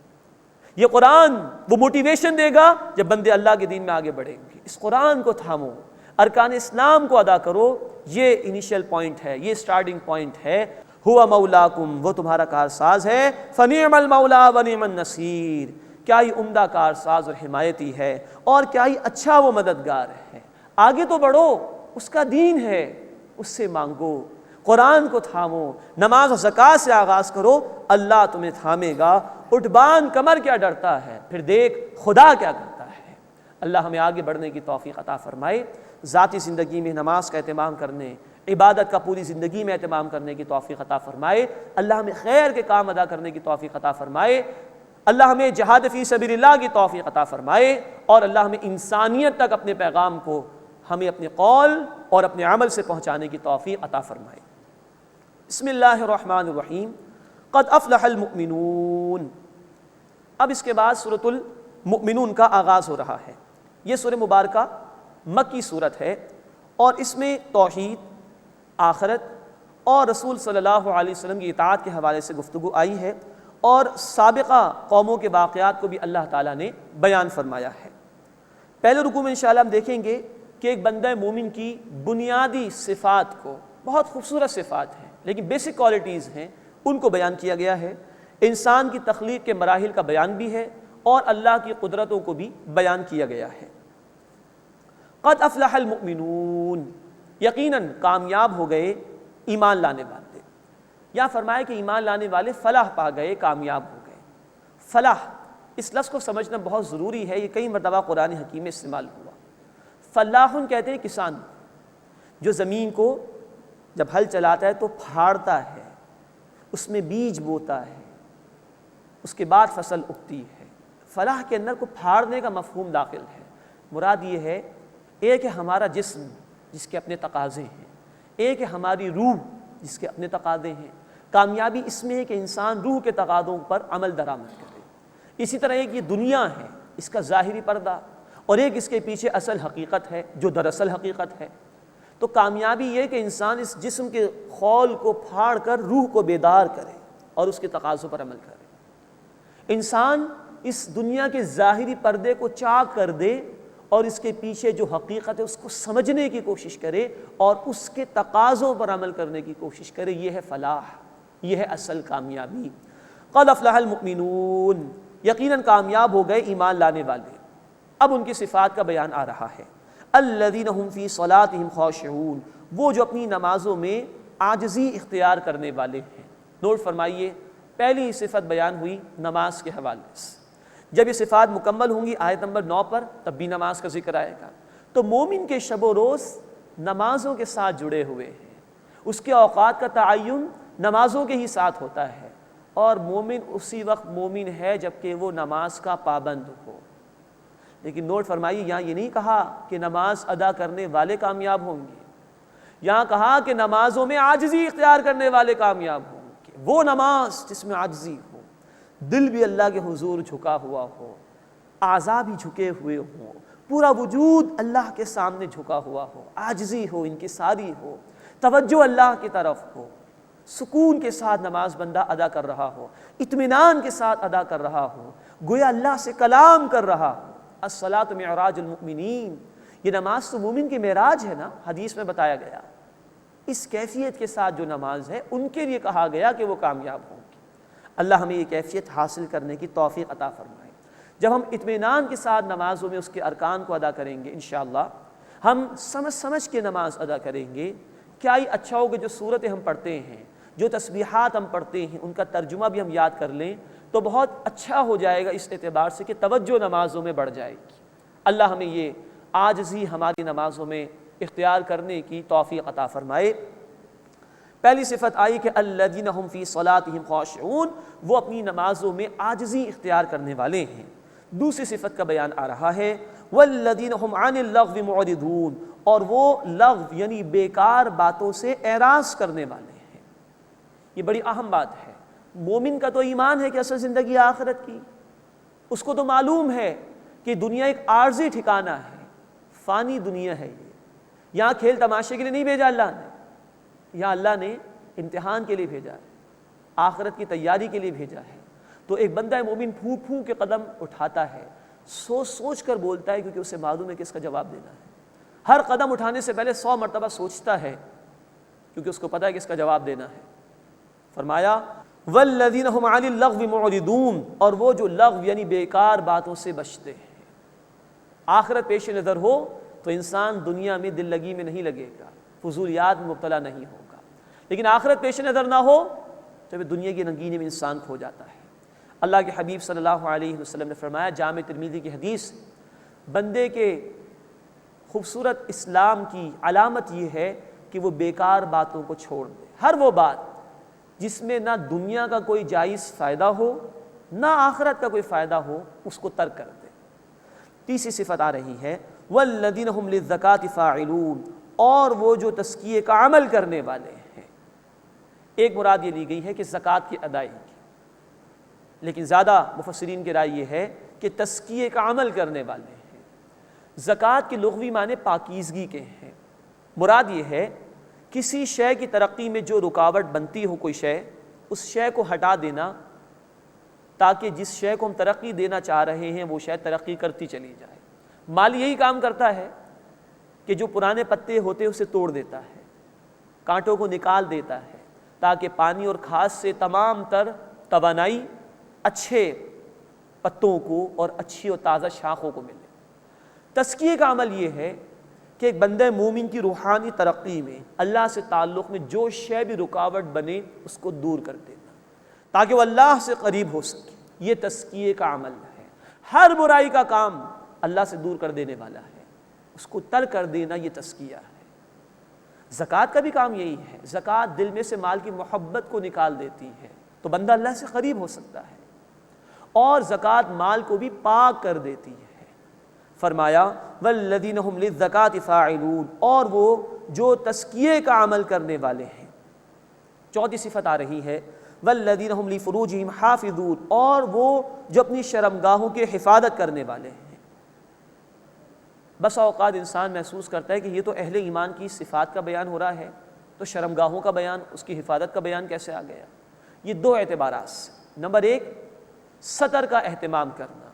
یہ قرآن وہ موٹیویشن دے گا جب بندے اللہ کے دین میں آگے بڑھیں گے۔ اس قرآن کو تھامو، ارکان اسلام کو ادا کرو، یہ انیشیل پوائنٹ ہے، یہ سٹارٹنگ پوائنٹ ہے۔ ہوا مولاکم، وہ تمہارا کارساز ہے، فنعم المولا ونعم النصیر، کیا ہی عمدہ کارساز اور حمایتی ہے، اور کیا ہی اچھا وہ مددگار ہے۔ آگے تو بڑھو، اس کا دین ہے، اس سے مانگو، قرآن کو تھامو، نماز و زکوٰۃ سے آغاز کرو، اللہ تمہیں تھامے گا۔ اٹھ بان کمر کیا ڈرتا ہے، پھر دیکھ خدا کیا کرتا ہے۔ اللہ ہمیں آگے بڑھنے کی توفیق عطا فرمائے، ذاتی زندگی میں نماز کا اہتمام کرنے، عبادت کا پوری زندگی میں اہتمام کرنے کی توفیق عطا فرمائے۔ اللہ ہمیں خیر کے کام ادا کرنے کی توفیق عطا فرمائے۔ اللہ ہمیں جہاد فی سبیل اللہ کی توفیق عطا فرمائے، اور اللہ ہمیں انسانیت تک اپنے پیغام کو ہمیں اپنے قول اور اپنے عمل سے پہنچانے کی توفیق عطا فرمائے۔ بسم اللہ الرحمن الرحیم، قد افلح المؤمنون۔ اب اس کے بعد سورۃ المؤمنون کا آغاز ہو رہا ہے۔ یہ سورہ مبارکہ مکی صورت ہے، اور اس میں توحید، آخرت اور رسول صلی اللہ علیہ وسلم کی اطاعت کے حوالے سے گفتگو آئی ہے، اور سابقہ قوموں کے واقعات کو بھی اللہ تعالیٰ نے بیان فرمایا ہے۔ پہلے رکوع میں انشاءاللہ ہم دیکھیں گے کہ ایک بندہ مومن کی بنیادی صفات کو، بہت خوبصورت صفات ہیں لیکن بیسک کوالٹیز ہیں، ان کو بیان کیا گیا ہے۔ انسان کی تخلیق کے مراحل کا بیان بھی ہے، اور اللہ کی قدرتوں کو بھی بیان کیا گیا ہے۔ قد افلح المؤمنون، یقیناً کامیاب ہو گئے ایمان لانے والے۔ یا فرمایا کہ ایمان لانے والے فلاح پا گئے، کامیاب ہو گئے۔ فلاح، اس لفظ کو سمجھنا بہت ضروری ہے، یہ کئی مرتبہ قرآن حکیم میں استعمال ہوا۔ فلاحن کہتے ہیں کسان جو زمین کو جب ہل چلاتا ہے تو پھاڑتا ہے، اس میں بیج بوتا ہے، اس کے بعد فصل اگتی ہے۔ فلاح کے اندر کو پھاڑنے کا مفہوم داخل ہے۔ مراد یہ ہے، ایک ہے ہمارا جسم جس کے اپنے تقاضے ہیں، ایک ہے ہماری روح جس کے اپنے تقاضے ہیں۔ کامیابی اس میں ہے کہ انسان روح کے تقاضوں پر عمل درآمد کرے۔ اسی طرح ایک یہ دنیا ہے، اس کا ظاہری پردہ، اور ایک اس کے پیچھے اصل حقیقت ہے جو دراصل حقیقت ہے۔ تو کامیابی یہ کہ انسان اس جسم کے خول کو پھاڑ کر روح کو بیدار کرے اور اس کے تقاضوں پر عمل کرے۔ انسان اس دنیا کے ظاہری پردے کو چاک کر دے اور اس کے پیچھے جو حقیقت ہے اس کو سمجھنے کی کوشش کرے اور اس کے تقاضوں پر عمل کرنے کی کوشش کرے۔ یہ ہے فلاح، یہ ہے اصل کامیابی۔ قد افلح المؤمنون، یقیناً کامیاب ہو گئے ایمان لانے والے۔ اب ان کی صفات کا بیان آ رہا ہے۔ الذین هم فی صلاتهم خاشعون، وہ جو اپنی نمازوں میں عاجزی اختیار کرنے والے ہیں۔ نوٹ فرمائیے، پہلی صفت بیان ہوئی نماز کے حوالے سے۔ جب یہ صفات مکمل ہوں گی آیت نمبر 9 پر، تب بھی نماز کا ذکر آئے گا۔ تو مومن کے شب و روز نمازوں کے ساتھ جڑے ہوئے ہیں، اس کے اوقات کا تعین نمازوں کے ہی ساتھ ہوتا ہے، اور مومن اسی وقت مومن ہے جب کہ وہ نماز کا پابند ہو۔ لیکن نوٹ فرمائیے، یہاں یہ نہیں کہا کہ نماز ادا کرنے والے کامیاب ہوں گے، یہاں کہا کہ نمازوں میں عاجزی اختیار کرنے والے کامیاب ہوں گے۔ وہ نماز جس میں عاجزی ہو، دل بھی اللہ کے حضور جھکا ہوا ہو، اعضاء بھی جھکے ہوئے ہوں، پورا وجود اللہ کے سامنے جھکا ہوا ہو، عاجزی ہو، انکساری ہو، توجہ اللہ کی طرف ہو، سکون کے ساتھ نماز بندہ ادا کر رہا ہو، اطمینان کے ساتھ ادا کر رہا ہو، گویا اللہ سے کلام کر رہا ہو۔ الصلاۃ معراج المؤمنین، یہ نماز تو مومن کی معراج ہے نا، حدیث میں بتایا گیا۔ اس کیفیت کے ساتھ جو نماز ہے ان کے لیے کہا گیا کہ وہ کامیاب ہوں گی۔ اللہ ہمیں یہ کیفیت حاصل کرنے کی توفیق عطا فرمائے۔ جب ہم اطمینان کے ساتھ نمازوں میں اس کے ارکان کو ادا کریں گے انشاءاللہ، ہم سمجھ کے نماز ادا کریں گے۔ کیا ہی اچھا ہوگا جو صورتیں ہم پڑھتے ہیں، جو تسبیحات ہم پڑھتے ہیں، ان کا ترجمہ بھی ہم یاد کر لیں، تو بہت اچھا ہو جائے گا اس اعتبار سے کہ توجہ نمازوں میں بڑھ جائے گی۔ اللہ ہمیں یہ عاجزی ہماری نمازوں میں اختیار کرنے کی توفیق عطا فرمائے۔ پہلی صفت آئی کہ الذین هم فی صلاتہم خاشعون، وہ اپنی نمازوں میں عاجزی اختیار کرنے والے ہیں۔ دوسری صفت کا بیان آ رہا ہے والذین هم عن اللغو معرضون، اور وہ لغو یعنی بیکار باتوں سے اعراض کرنے والے ہیں۔ یہ بڑی اہم بات ہے۔ مومن کا تو ایمان ہے کہ اصل زندگی آخرت کی، اس کو تو معلوم ہے کہ دنیا ایک عارضی ٹھکانہ ہے، فانی دنیا ہے، یہاں کھیل تماشے کے لیے نہیں بھیجا اللہ نے، یہاں اللہ نے امتحان کے لیے بھیجا ہے، آخرت کی تیاری کے لیے بھیجا ہے۔ تو ایک بندہ مومن پھونک پھونک کے قدم اٹھاتا ہے، سوچ سوچ کر بولتا ہے، کیونکہ اسے معلوم ہے کہ اس کا جواب دینا ہے۔ ہر قدم اٹھانے سے پہلے 100 مرتبہ سوچتا ہے، کیونکہ اس کو پتہ ہے کہ اس کا جواب دینا ہے۔ فرمایا والذین هم عن اللغو معرضون، اور وہ جو لغو یعنی بیکار باتوں سے بچتے ہیں۔ آخرت پیش نظر ہو تو انسان دنیا میں دل لگی میں نہیں لگے گا، فضولیات میں مبتلا نہیں ہوگا، لیکن آخرت پیش نظر نہ ہو تو دنیا کی رنگینی میں انسان کھو جاتا ہے۔ اللہ کے حبیب صلی اللہ علیہ وسلم نے فرمایا، جامع ترمذی کی حدیث، بندے کے خوبصورت اسلام کی علامت یہ ہے کہ وہ بیکار باتوں کو چھوڑ دے، ہر وہ بات جس میں نہ دنیا کا کوئی جائز فائدہ ہو نہ آخرت کا کوئی فائدہ ہو، اس کو ترک کر دے۔ تیسری صفت آ رہی ہے والذین هم للزکاۃ فاعلون، اور وہ جو تزکیے کا عمل کرنے والے ہیں۔ ایک مراد یہ لی گئی ہے کہ زکوٰۃ کی ادائیگی، لیکن زیادہ مفسرین کی رائے یہ ہے کہ تزکیے کا عمل کرنے والے ہیں۔ زکوٰۃ کے لغوی معنی پاکیزگی کے ہیں۔ مراد یہ ہے کسی شے کی ترقی میں جو رکاوٹ بنتی ہو، کوئی شے، اس شے کو ہٹا دینا تاکہ جس شے کو ہم ترقی دینا چاہ رہے ہیں وہ شے ترقی کرتی چلی جائے۔ مال یہی کام کرتا ہے کہ جو پرانے پتے ہوتے ہیں اسے توڑ دیتا ہے، کانٹوں کو نکال دیتا ہے، تاکہ پانی اور کھاد سے تمام تر توانائی اچھے پتوں کو اور اچھی اور تازہ شاخوں کو ملے۔ تزکیے کا عمل یہ ہے کہ ایک بندہ مومن کی روحانی ترقی میں، اللہ سے تعلق میں جو شے بھی رکاوٹ بنے اس کو دور کر دینا تاکہ وہ اللہ سے قریب ہو سکے۔ یہ تزکیے کا عمل ہے۔ ہر برائی کا کام اللہ سے دور کر دینے والا ہے، اس کو ترک کر دینا یہ تزکیہ ہے۔ زکوٰۃ کا بھی کام یہی ہے۔ زکوٰۃ دل میں سے مال کی محبت کو نکال دیتی ہے تو بندہ اللہ سے قریب ہو سکتا ہے، اور زکوٰۃ مال کو بھی پاک کر دیتی ہے۔ فرمایا والذین هم للزکاۃ فاعلون، اور وہ جو تزکیے کا عمل کرنے والے ہیں۔ چوتھی صفت آ رہی ہے والذین هم لفروجہم حافظون، اور وہ جو اپنی شرمگاہوں کی حفاظت کرنے والے ہیں۔ بس اوقات انسان محسوس کرتا ہے کہ یہ تو اہل ایمان کی صفات کا بیان ہو رہا ہے، تو شرمگاہوں کا بیان، اس کی حفاظت کا بیان کیسے آ گیا؟ یہ دو اعتبارات سے۔ نمبر ایک، ستر کا اہتمام کرنا،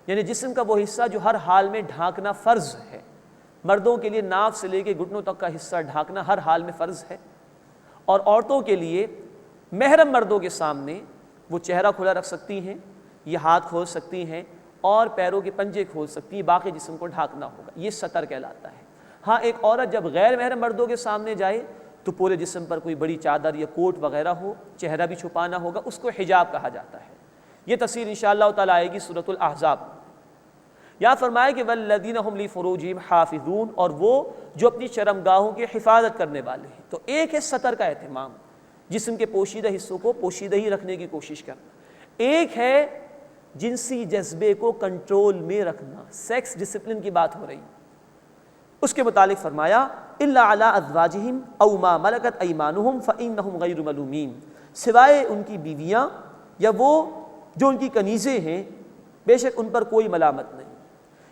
یعنی جسم کا وہ حصہ جو ہر حال میں ڈھانکنا فرض ہے۔ مردوں کے لیے ناف سے لے کے گھٹنوں تک کا حصہ ڈھانکنا ہر حال میں فرض ہے، اور عورتوں کے لیے محرم مردوں کے سامنے وہ چہرہ کھلا رکھ سکتی ہیں، یہ ہاتھ کھول سکتی ہیں اور پیروں کے پنجے کھول سکتی ہیں، باقی جسم کو ڈھانکنا ہوگا، یہ ستر کہلاتا ہے۔ ہاں ایک عورت جب غیر محرم مردوں کے سامنے جائے تو پورے جسم پر کوئی بڑی چادر یا کوٹ وغیرہ ہو، چہرہ بھی چھپانا ہوگا، اس کو حجاب کہا جاتا ہے۔ یہ تفسیر انشاءاللہ تعالی آئے گی سورۃ الاحزاب۔ یہاں فرمایا کہ والذین هم لفروجہم حافظون، اور وہ جو اپنی شرمگاہوں کی حفاظت کرنے والے ہیں۔ تو ایک ہے ستر کا اہتمام، جسم کے پوشیدہ حصوں کو پوشیدہ ہی رکھنے کی کوشش کرنا۔ ایک ہے جنسی جذبے کو کنٹرول میں رکھنا، سیکس ڈسپلن کی بات ہو رہی۔ اس کے متعلق فرمایا الا علی ازواجہم او ما ملکت ایمانہم فانہم غیر ملومین، سوائے ان کی بیویاں یا وہ جو ان کی کنیزیں ہیں، بے شک ان پر کوئی ملامت نہیں۔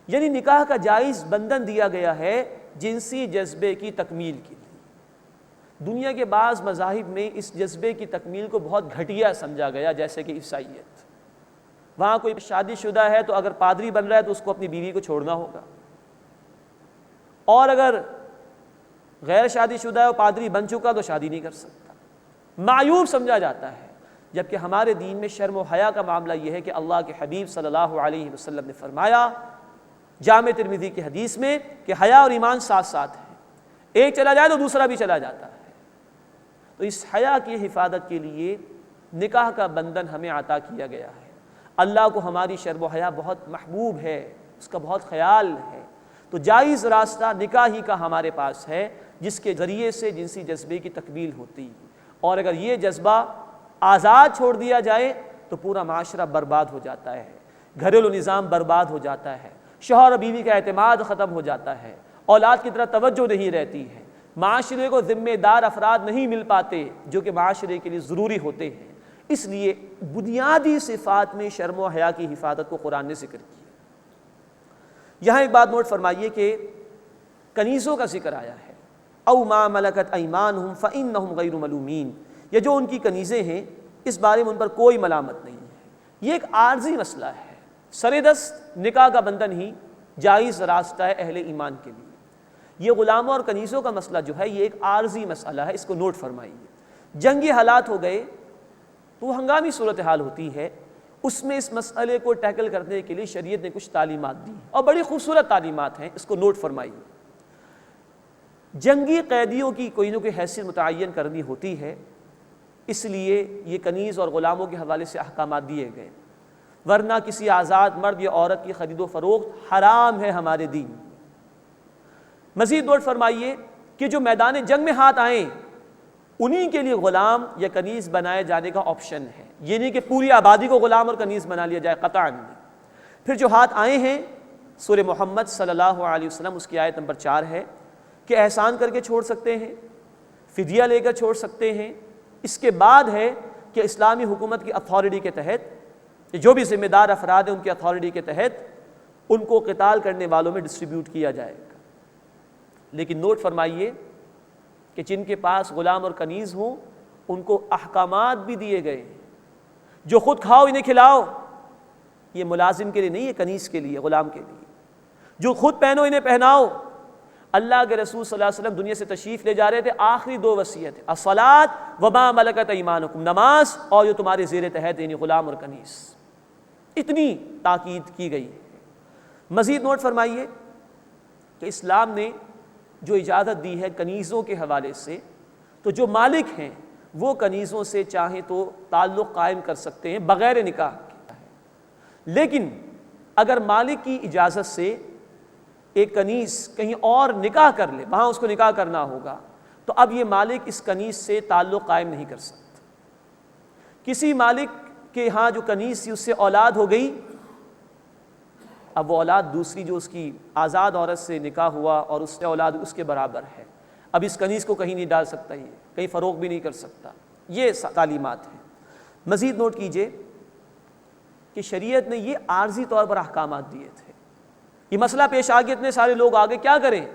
یعنی نکاح کا جائز بندھن دیا گیا ہے جنسی جذبے کی تکمیل کے لیے۔ دنیا کے بعض مذاہب میں اس جذبے کی تکمیل کو بہت گھٹیا سمجھا گیا، جیسے کہ عیسائیت۔ وہاں کوئی شادی شدہ ہے تو اگر پادری بن رہا ہے تو اس کو اپنی بیوی کو چھوڑنا ہوگا، اور اگر غیر شادی شدہ ہے اور پادری بن چکا تو شادی نہیں کر سکتا، معیوب سمجھا جاتا ہے۔ جبکہ ہمارے دین میں شرم و حیا کا معاملہ یہ ہے کہ اللہ کے حبیب صلی اللہ علیہ وسلم نے فرمایا جامع ترمذی کی حدیث میں کہ حیا اور ایمان ساتھ ساتھ ہیں، ایک چلا جائے تو دوسرا بھی چلا جاتا ہے۔ تو اس حیا کی حفاظت کے لیے نکاح کا بندھن ہمیں عطا کیا گیا ہے۔ اللہ کو ہماری شرم و حیا بہت محبوب ہے، اس کا بہت خیال ہے، تو جائز راستہ نکاح ہی کا ہمارے پاس ہے جس کے ذریعے سے جنسی جذبے کی تکمیل ہوتی ہے۔ اور اگر یہ جذبہ آزاد چھوڑ دیا جائے تو پورا معاشرہ برباد ہو جاتا ہے، گھریلو نظام برباد ہو جاتا ہے، شوہر اور بیوی کا اعتماد ختم ہو جاتا ہے، اولاد کی طرح توجہ نہیں رہتی ہے، معاشرے کو ذمہ دار افراد نہیں مل پاتے جو کہ معاشرے کے لیے ضروری ہوتے ہیں۔ اس لیے بنیادی صفات میں شرم و حیا کی حفاظت کو قرآن نے ذکر کیا۔ یہاں ایک بات نوٹ فرمائیے کہ کنیزوں کا ذکر آیا ہے، او ما ملکت ایمانہم فإنہم غیر ملومین، یہ جو ان کی کنیزیں ہیں اس بارے میں ان پر کوئی ملامت نہیں ہے، یہ ایک عارضی مسئلہ ہے، سر دست نکاح کا بندھن ہی جائز راستہ ہے اہل ایمان کے لیے۔ یہ غلاموں اور کنیزوں کا مسئلہ جو ہے یہ ایک عارضی مسئلہ ہے، اس کو نوٹ فرمائیے۔ جنگی حالات ہو گئے تو ہنگامی صورتحال ہوتی ہے، اس میں اس مسئلے کو ٹیکل کرنے کے لیے شریعت نے کچھ تعلیمات دی اور بڑی خوبصورت تعلیمات ہیں، اس کو نوٹ فرمائیے۔ جنگی قیدیوں کی کوئی نہ کوئی حیثیت متعین کرنی ہوتی ہے، اس لیے یہ کنیز اور غلاموں کے حوالے سے احکامات دیے گئے، ورنہ کسی آزاد مرد یا عورت کی خرید و فروخت حرام ہے ہمارے دین۔ مزید نوٹ فرمائیے کہ جو میدان جنگ میں ہاتھ آئیں انہی کے لیے غلام یا کنیز بنائے جانے کا آپشن ہے، یہ نہیں کہ پوری آبادی کو غلام اور کنیز بنا لیا جائے، قطعاً نہیں۔ پھر جو ہاتھ آئے ہیں سورہ محمد صلی اللہ علیہ وسلم اس کی آیت نمبر 4 ہے کہ احسان کر کے چھوڑ سکتے ہیں، فدیہ لے کر چھوڑ سکتے ہیں۔ اس کے بعد ہے کہ اسلامی حکومت کی اتھارٹی کے تحت جو بھی ذمہ دار افراد ہیں ان کی اتھارٹی کے تحت ان کو قتال کرنے والوں میں ڈسٹریبیوٹ کیا جائے گا۔ لیکن نوٹ فرمائیے کہ جن کے پاس غلام اور کنیز ہوں ان کو احکامات بھی دیے گئے ہیں، جو خود کھاؤ انہیں کھلاؤ، یہ ملازم کے لیے نہیں ہے، کنیز کے لیے، غلام کے لیے۔ جو خود پہنو انہیں پہناؤ۔ اللہ کے رسول صلی اللہ علیہ وسلم دنیا سے تشریف لے جا رہے تھے، آخری 2 وصیت ہے، الصلاۃ وما ملکت ایمانکم، نماز اور جو تمہارے زیر تحت یعنی غلام اور کنیز، اتنی تاکید کی گئی ہے۔ مزید نوٹ فرمائیے کہ اسلام نے جو اجازت دی ہے کنیزوں کے حوالے سے، تو جو مالک ہیں وہ کنیزوں سے چاہیں تو تعلق قائم کر سکتے ہیں بغیر نکاح کے، لیکن اگر مالک کی اجازت سے ایک کنیز کہیں اور نکاح کر لے، وہاں اس کو نکاح کرنا ہوگا، تو اب یہ مالک اس کنیز سے تعلق قائم نہیں کر سکتا۔ کسی مالک کے ہاں جو کنیز تھی اس سے اولاد ہو گئی، اب وہ اولاد دوسری جو اس کی آزاد عورت سے نکاح ہوا اور اس سے اولاد اس کے برابر ہے، اب اس کنیز کو کہیں نہیں ڈال سکتا، یہ کہیں فروغ بھی نہیں کر سکتا۔ یہ تعلیمات ہیں۔ مزید نوٹ کیجئے کہ شریعت نے یہ عارضی طور پر احکامات دیے تھے، یہ مسئلہ پیش آ گیا، اتنے سارے لوگ آگے کیا کریں،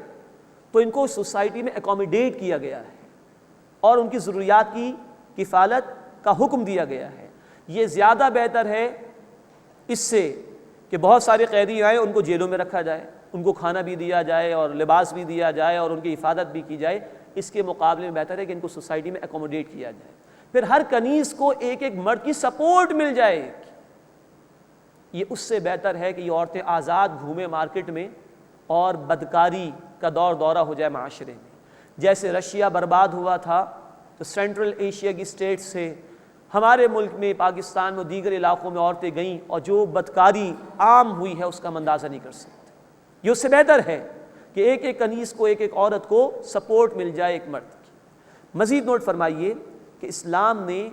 تو ان کو سوسائٹی میں اکوموڈیٹ کیا گیا ہے اور ان کی ضروریات کی کفالت کا حکم دیا گیا ہے۔ یہ زیادہ بہتر ہے اس سے کہ بہت سارے قیدی آئیں، ان کو جیلوں میں رکھا جائے، ان کو کھانا بھی دیا جائے اور لباس بھی دیا جائے اور ان کی حفاظت بھی کی جائے، اس کے مقابلے میں بہتر ہے کہ ان کو سوسائٹی میں اکوموڈیٹ کیا جائے۔ پھر ہر کنیز کو ایک ایک مرد کی سپورٹ مل جائے، یہ اس سے بہتر ہے کہ یہ عورتیں آزاد گھومیں مارکیٹ میں اور بدکاری کا دورہ ہو جائے معاشرے میں۔ جیسے رشیا برباد ہوا تھا تو سینٹرل ایشیا کی اسٹیٹ سے ہمارے ملک میں، پاکستان میں، دیگر علاقوں میں عورتیں گئیں اور جو بدکاری عام ہوئی ہے اس کا اندازہ نہیں کر سکتے۔ یہ اس سے بہتر ہے کہ ایک ایک کنیز کو، ایک ایک عورت کو سپورٹ مل جائے ایک مرد کی۔ مزید نوٹ فرمائیے کہ اسلام نے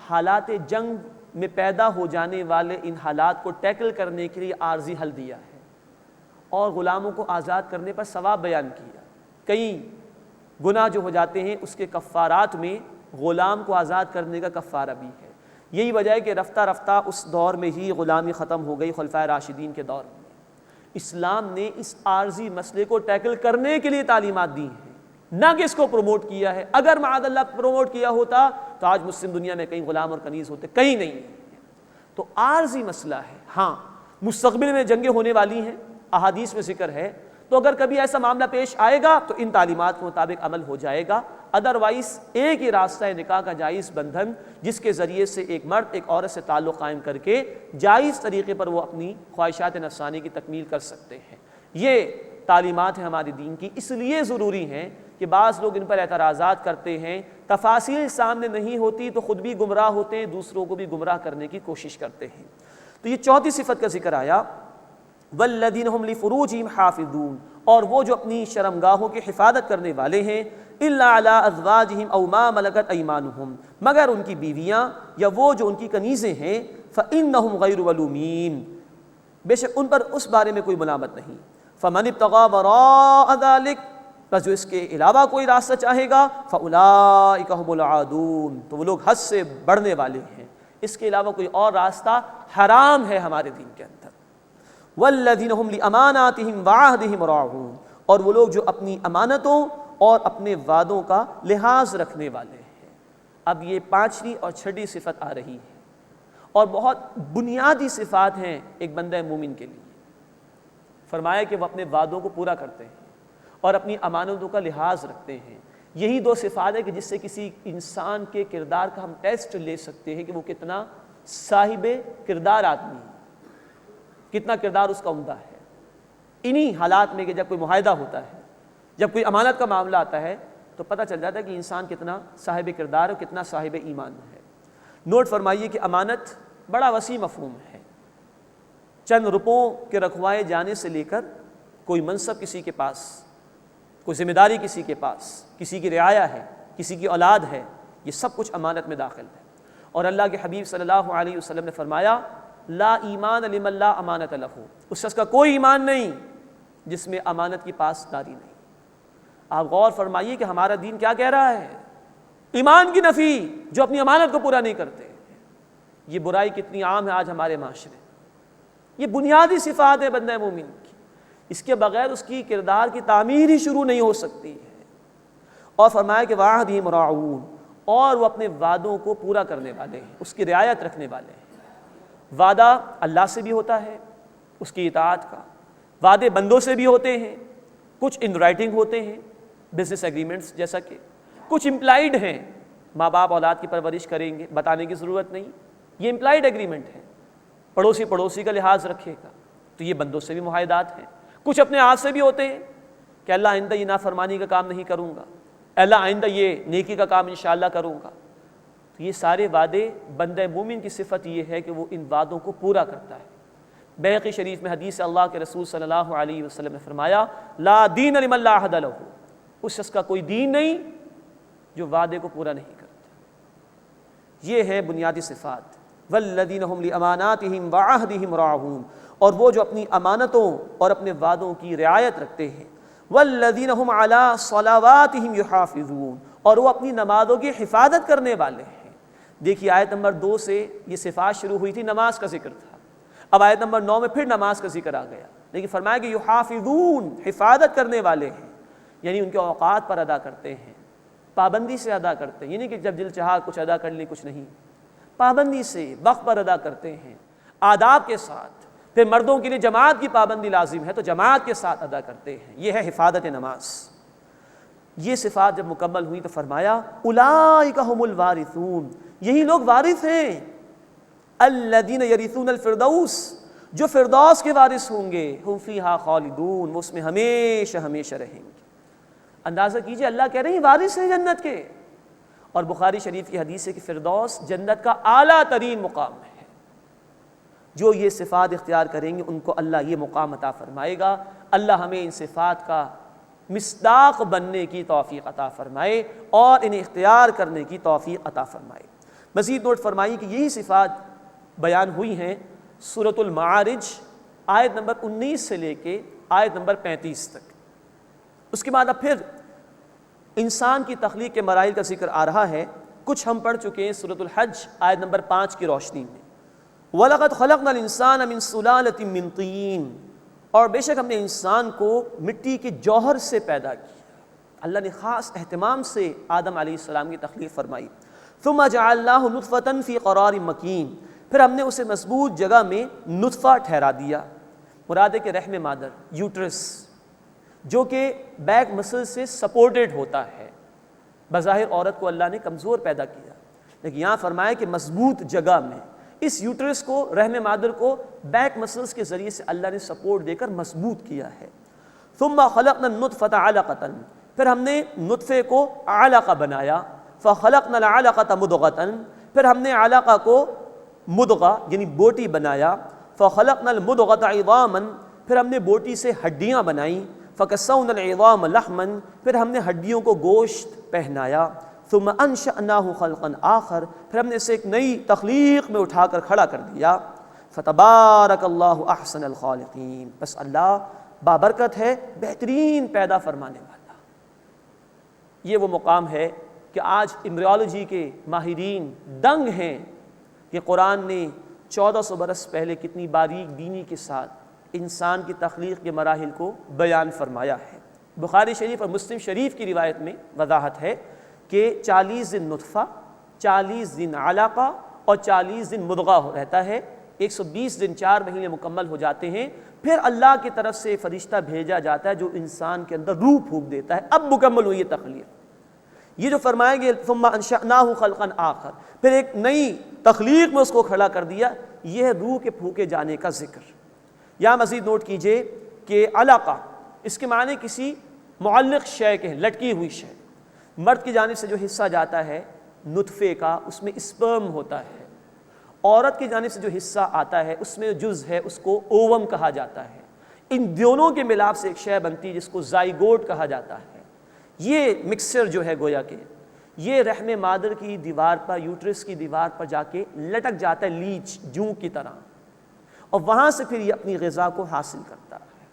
حالات جنگ میں پیدا ہو جانے والے ان حالات کو ٹیکل کرنے کے لیے عارضی حل دیا ہے اور غلاموں کو آزاد کرنے پر ثواب بیان کیا۔ کئی گناہ جو ہو جاتے ہیں اس کے کفارات میں غلام کو آزاد کرنے کا کفارہ بھی ہے۔ یہی وجہ ہے کہ رفتہ رفتہ اس دور میں ہی غلامی ختم ہو گئی، خلفائے راشدین کے دور میں۔ اسلام نے اس عارضی مسئلے کو ٹیکل کرنے کے لیے تعلیمات دی ہیں، نہ کہ اس کو پروموٹ کیا ہے۔ اگر معاذ اللہ پروموٹ کیا ہوتا تو آج مسلم دنیا میں کہیں غلام اور کنیز ہوتے، کہیں نہیں ہے۔ تو عارضی مسئلہ ہے۔ ہاں مستقبل میں جنگیں ہونے والی ہیں، احادیث میں ذکر ہے، تو اگر کبھی ایسا معاملہ پیش آئے گا تو ان تعلیمات کے مطابق عمل ہو جائے گا۔ ادروائز ایک ہی راستہ ہے نکاح کا جائز بندھن، جس کے ذریعے سے ایک مرد ایک عورت سے تعلق قائم کر کے جائز طریقے پر وہ اپنی خواہشات نفسانی کی تکمیل کر سکتے ہیں۔ یہ تعلیمات ہیں ہمارے دین کی، اس لیے ضروری ہیں کہ بعض لوگ ان پر اعتراضات کرتے ہیں، تفاصیل سامنے نہیں ہوتی تو خود بھی گمراہ ہوتے ہیں، دوسروں کو بھی گمراہ کرنے کی کوشش کرتے ہیں۔ تو یہ چوتھی صفت کا ذکر آیا، والذین هم لفروجہم حافظون، اور وہ جو اپنی شرمگاہوں کی حفاظت کرنے والے ہیں، الا علی ازواجہم او ما ملکت ایمانہم، مگر ان کی بیویاں یا وہ جو ان کی کنیزیں ہیں، فانہم غیر ملومین، بے شک ان پر اس بارے میں کوئی ملامت نہیں، فمن ابتغى وراء ذلک، بس جو اس کے علاوہ کوئی راستہ چاہے گا، فاولئک هم العادون، تو وہ لوگ حد سے بڑھنے والے ہیں، اس کے علاوہ کوئی اور راستہ حرام ہے ہمارے دین کے اندر۔ والذین هم لاماناتہم وعہدہم راعون، اور وہ لوگ جو اپنی امانتوں اور اپنے وعدوں کا لحاظ رکھنے والے ہیں۔ اب یہ پانچویں اور چھٹی صفت آ رہی ہے، اور بہت بنیادی صفات ہیں ایک بندہ مومن کے لیے۔ فرمایا کہ وہ اپنے وعدوں کو پورا کرتے ہیں اور اپنی امانتوں کا لحاظ رکھتے ہیں۔ یہی دو صفات ہے کہ جس سے کسی انسان کے کردار کا ہم ٹیسٹ لے سکتے ہیں کہ وہ کتنا صاحب کردار آدمی ہے، کتنا کردار اس کا عمدہ ہے۔ انہی حالات میں کہ جب کوئی معاہدہ ہوتا ہے، جب کوئی امانت کا معاملہ آتا ہے، تو پتہ چل جاتا ہے کہ انسان کتنا صاحب کردار اور کتنا صاحب ایمان ہے۔ نوٹ فرمائیے کہ امانت بڑا وسیع مفہوم ہے، چند روپوں کے رکھوائے جانے سے لے کر کوئی منصب کسی کے پاس، کوئی ذمہ داری کسی کے پاس، کسی کی رعایا ہے، کسی کی اولاد ہے، یہ سب کچھ امانت میں داخل ہے۔ اور اللہ کے حبیب صلی اللہ علیہ وسلم نے فرمایا، لا ایمان لمن لا امانت لہ، اس شخص کا کوئی ایمان نہیں جس میں امانت کی پاسداری نہیں۔ آپ غور فرمائیے کہ ہمارا دین کیا کہہ رہا ہے، ایمان کی نفی، جو اپنی امانت کو پورا نہیں کرتے۔ یہ برائی کتنی عام ہے آج ہمارے معاشرے، یہ بنیادی صفات ہے بندہ مومن کی، اس کے بغیر اس کی کردار کی تعمیر ہی شروع نہیں ہو سکتی ہے۔ اور فرمایا کہ وعہدہم راعون، اور وہ اپنے وعدوں کو پورا کرنے والے ہیں، اس کی رعایت رکھنے والے ہیں۔ وعدہ اللہ سے بھی ہوتا ہے اس کی اطاعت کا، وعدے بندوں سے بھی ہوتے ہیں، کچھ ان رائٹنگ ہوتے ہیں بزنس ایگریمنٹس جیسا کہ، کچھ امپلائیڈ ہیں، ماں باپ اولاد کی پرورش کریں گے، بتانے کی ضرورت نہیں، یہ امپلائیڈ ایگریمنٹ ہے، پڑوسی کا لحاظ رکھے گا، تو یہ بندوں سے بھی معاہدات ہیں۔ کچھ اپنے آپ سے بھی ہوتے ہیں کہ اللہ آئندہ یہ نافرمانی کا کام نہیں کروں گا، اللہ آئندہ یہ نیکی کا کام انشاءاللہ کروں گا۔ تو یہ سارے وعدے، بندہ مومن کی صفت یہ ہے کہ وہ ان وعدوں کو پورا کرتا ہے۔ بیہقی شریف میں حدیث اللہ کے رسول صلی اللہ علیہ وسلم نے فرمایا، لا دین لمن لا عہد لہ، اس شخص کا کوئی دین نہیں جو وعدے کو پورا نہیں کرتا۔ یہ ہے بنیادی صفات، والذین هم لاماناتہم وعہدہم راعون، اور وہ جو اپنی امانتوں اور اپنے وعدوں کی رعایت رکھتے ہیں، والذین هم علی صلواتہم یحافظون، اور وہ اپنی نمازوں کی حفاظت کرنے والے ہیں۔ دیکھیے آیت نمبر 2 سے یہ صفات شروع ہوئی تھی، نماز کا ذکر تھا، اب آیت نمبر 9 میں پھر نماز کا ذکر آ گیا، لیکن فرمایا کہ یحافظون، حفاظت کرنے والے ہیں، یعنی ان کے اوقات پر ادا کرتے ہیں، پابندی سے ادا کرتے ہیں، یعنی کہ جب دل چاہا کچھ ادا کر لیں، کچھ نہیں، پابندی سے وقت پر ادا کرتے ہیں، آداب کے ساتھ۔ پھر مردوں کے لیے جماعت کی پابندی لازم ہے تو جماعت کے ساتھ ادا کرتے ہیں، یہ ہے حفاظت نماز۔ یہ صفات جب مکمل ہوئی تو فرمایا اولئک ھم الوارثون، یہی لوگ وارث ہیں، الذین یرثون الفردوس، جو فردوس کے وارث ہوں گے، ہم فیہا خالدون، وہ اس میں ہمیشہ ہمیشہ رہیں گے۔ اندازہ کیجئے اللہ کہہ رہے ہیں وارث ہیں جنت کے، اور بخاری شریف کی حدیث ہے کہ فردوس جنت کا اعلیٰ ترین مقام ہے۔ جو یہ صفات اختیار کریں گے ان کو اللہ یہ مقام عطا فرمائے گا۔ اللہ ہمیں ان صفات کا مصداق بننے کی توفیق عطا فرمائے اور انہیں اختیار کرنے کی توفیق عطا فرمائے۔ مزید نوٹ فرمائیے کہ یہی صفات بیان ہوئی ہیں سورۃ المعارج آیت نمبر 19 سے لے کے آیت نمبر 35 تک۔ اس کے بعد اب پھر انسان کی تخلیق کے مراحل کا ذکر آ رہا ہے، کچھ ہم پڑھ چکے ہیں سورۃ الحج آیت نمبر 5 کی روشنی میں، وَلَقَدْ خَلَقْنَا الْإِنسَانَ مِنْ سُلَالَةٍ مِّن طِينٍ، اور بے شک ہم نے انسان کو مٹی کے جوہر سے پیدا کیا۔ اللہ نے خاص اہتمام سے آدم علیہ السلام کی تخلیق فرمائی۔ ثُمَّ جَعَلْنَاهُ نُطْفَةً فِي قَرَارٍ مَّكِينٍ، پھر ہم نے اسے مضبوط جگہ میں نطفہ ٹھہرا دیا، مراد ہے کہ رحم مادر، یوٹرس، جو کہ بیک مسل سے سپورٹڈ ہوتا ہے۔ بظاہر عورت کو اللہ نے کمزور پیدا کیا، لیکن یہاں فرمایا کہ مضبوط جگہ میں اس یوٹرس کو، رحم مادر کو بیک مسلز کے ذریعے سے اللہ نے سپورٹ دے کر مضبوط کیا ہے۔ ثم خلقنا النطفة علقة، پھر ہم نے نطفے کو علقہ بنایا، فخلقنا العلقة مضغة، پھر ہم نے علقہ کو مدغہ یعنی بوٹی بنایا، فخلقنا المدغۃ عظاما پھر ہم نے بوٹی سے ہڈیاں بنائیں، فکسونا العظام لحما پھر ہم نے ہڈیوں کو گوشت پہنایا، ثم انشأناہ خلقا آخر پھر ہم نے اسے ایک نئی تخلیق میں اٹھا کر کھڑا کر دیا، فتبارک اللہ احسن الخالقین بس اللہ بابرکت ہے بہترین پیدا فرمانے والا۔ یہ وہ مقام ہے کہ آج ایمبریولوجی کے ماہرین دنگ ہیں کہ قرآن نے 1400 برس پہلے کتنی باریک بینی کے ساتھ انسان کی تخلیق کے مراحل کو بیان فرمایا ہے۔ بخاری شریف اور مسلم شریف کی روایت میں وضاحت ہے کہ 40 دن نطفہ، 40 دن علقہ اور 40 دن مدغہ رہتا ہے، 120 دن 4 مہینے مکمل ہو جاتے ہیں، پھر اللہ کی طرف سے فرشتہ بھیجا جاتا ہے جو انسان کے اندر روح پھونک دیتا ہے، اب مکمل ہوئی ہے تخلیق۔ یہ جو فرمائیں گے ثم انشأناہ خلقا آخر پھر ایک نئی تخلیق میں اس کو کھڑا کر دیا، یہ ہے روح کے پھونکے جانے کا ذکر۔ یا مزید نوٹ کیجئے کہ علقہ اس کے معنی کسی معلق شے کے لٹکی ہوئی شے، مرد کی جانب سے جو حصہ جاتا ہے نطفے کا اس میں اسپرم ہوتا ہے، عورت کی جانب سے جو حصہ آتا ہے اس میں جز ہے اس کو اووم کہا جاتا ہے، ان دونوں کے ملاپ سے ایک شے بنتی ہے جس کو زائگوٹ کہا جاتا ہے۔ یہ مکسچر جو ہے گویا کہ یہ رحم مادر کی دیوار پر، یوٹرس کی دیوار پر جا کے لٹک جاتا ہے لیچ جوں کی طرح، اور وہاں سے پھر یہ اپنی غذا کو حاصل کرتا ہے۔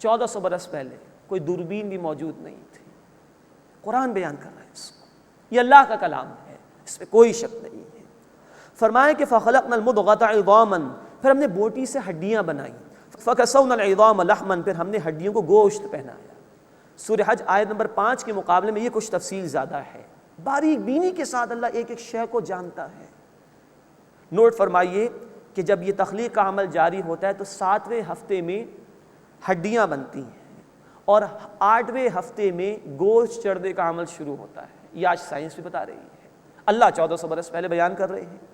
1400 برس پہلے کوئی دوربین بھی موجود نہیں تھی، قرآن بیان کر رہا ہے اس کو، یہ اللہ کا کلام ہے، اس میں کوئی شک نہیں ہے۔ فرمائے کہ فخلقنا المدغۃ عظاما پھر ہم نے بوٹی سے ہڈیاں بنائیں، فکسونا العظام لحما پھر ہم نے ہڈیوں کو گوشت پہنایا۔ سورہ حج آیت نمبر 5 کے مقابلے میں یہ کچھ تفصیل زیادہ ہے، باریک بینی کے ساتھ اللہ ایک ایک شے کو جانتا ہے۔ نوٹ فرمائیے کہ جب یہ تخلیق کا عمل جاری ہوتا ہے تو 7ویں ہفتے میں ہڈیاں بنتی ہیں اور 8ویں ہفتے میں گوشت چڑھنے کا عمل شروع ہوتا ہے، یہ آج سائنس بھی بتا رہی ہے، اللہ 1400 برس پہلے بیان کر رہے ہیں۔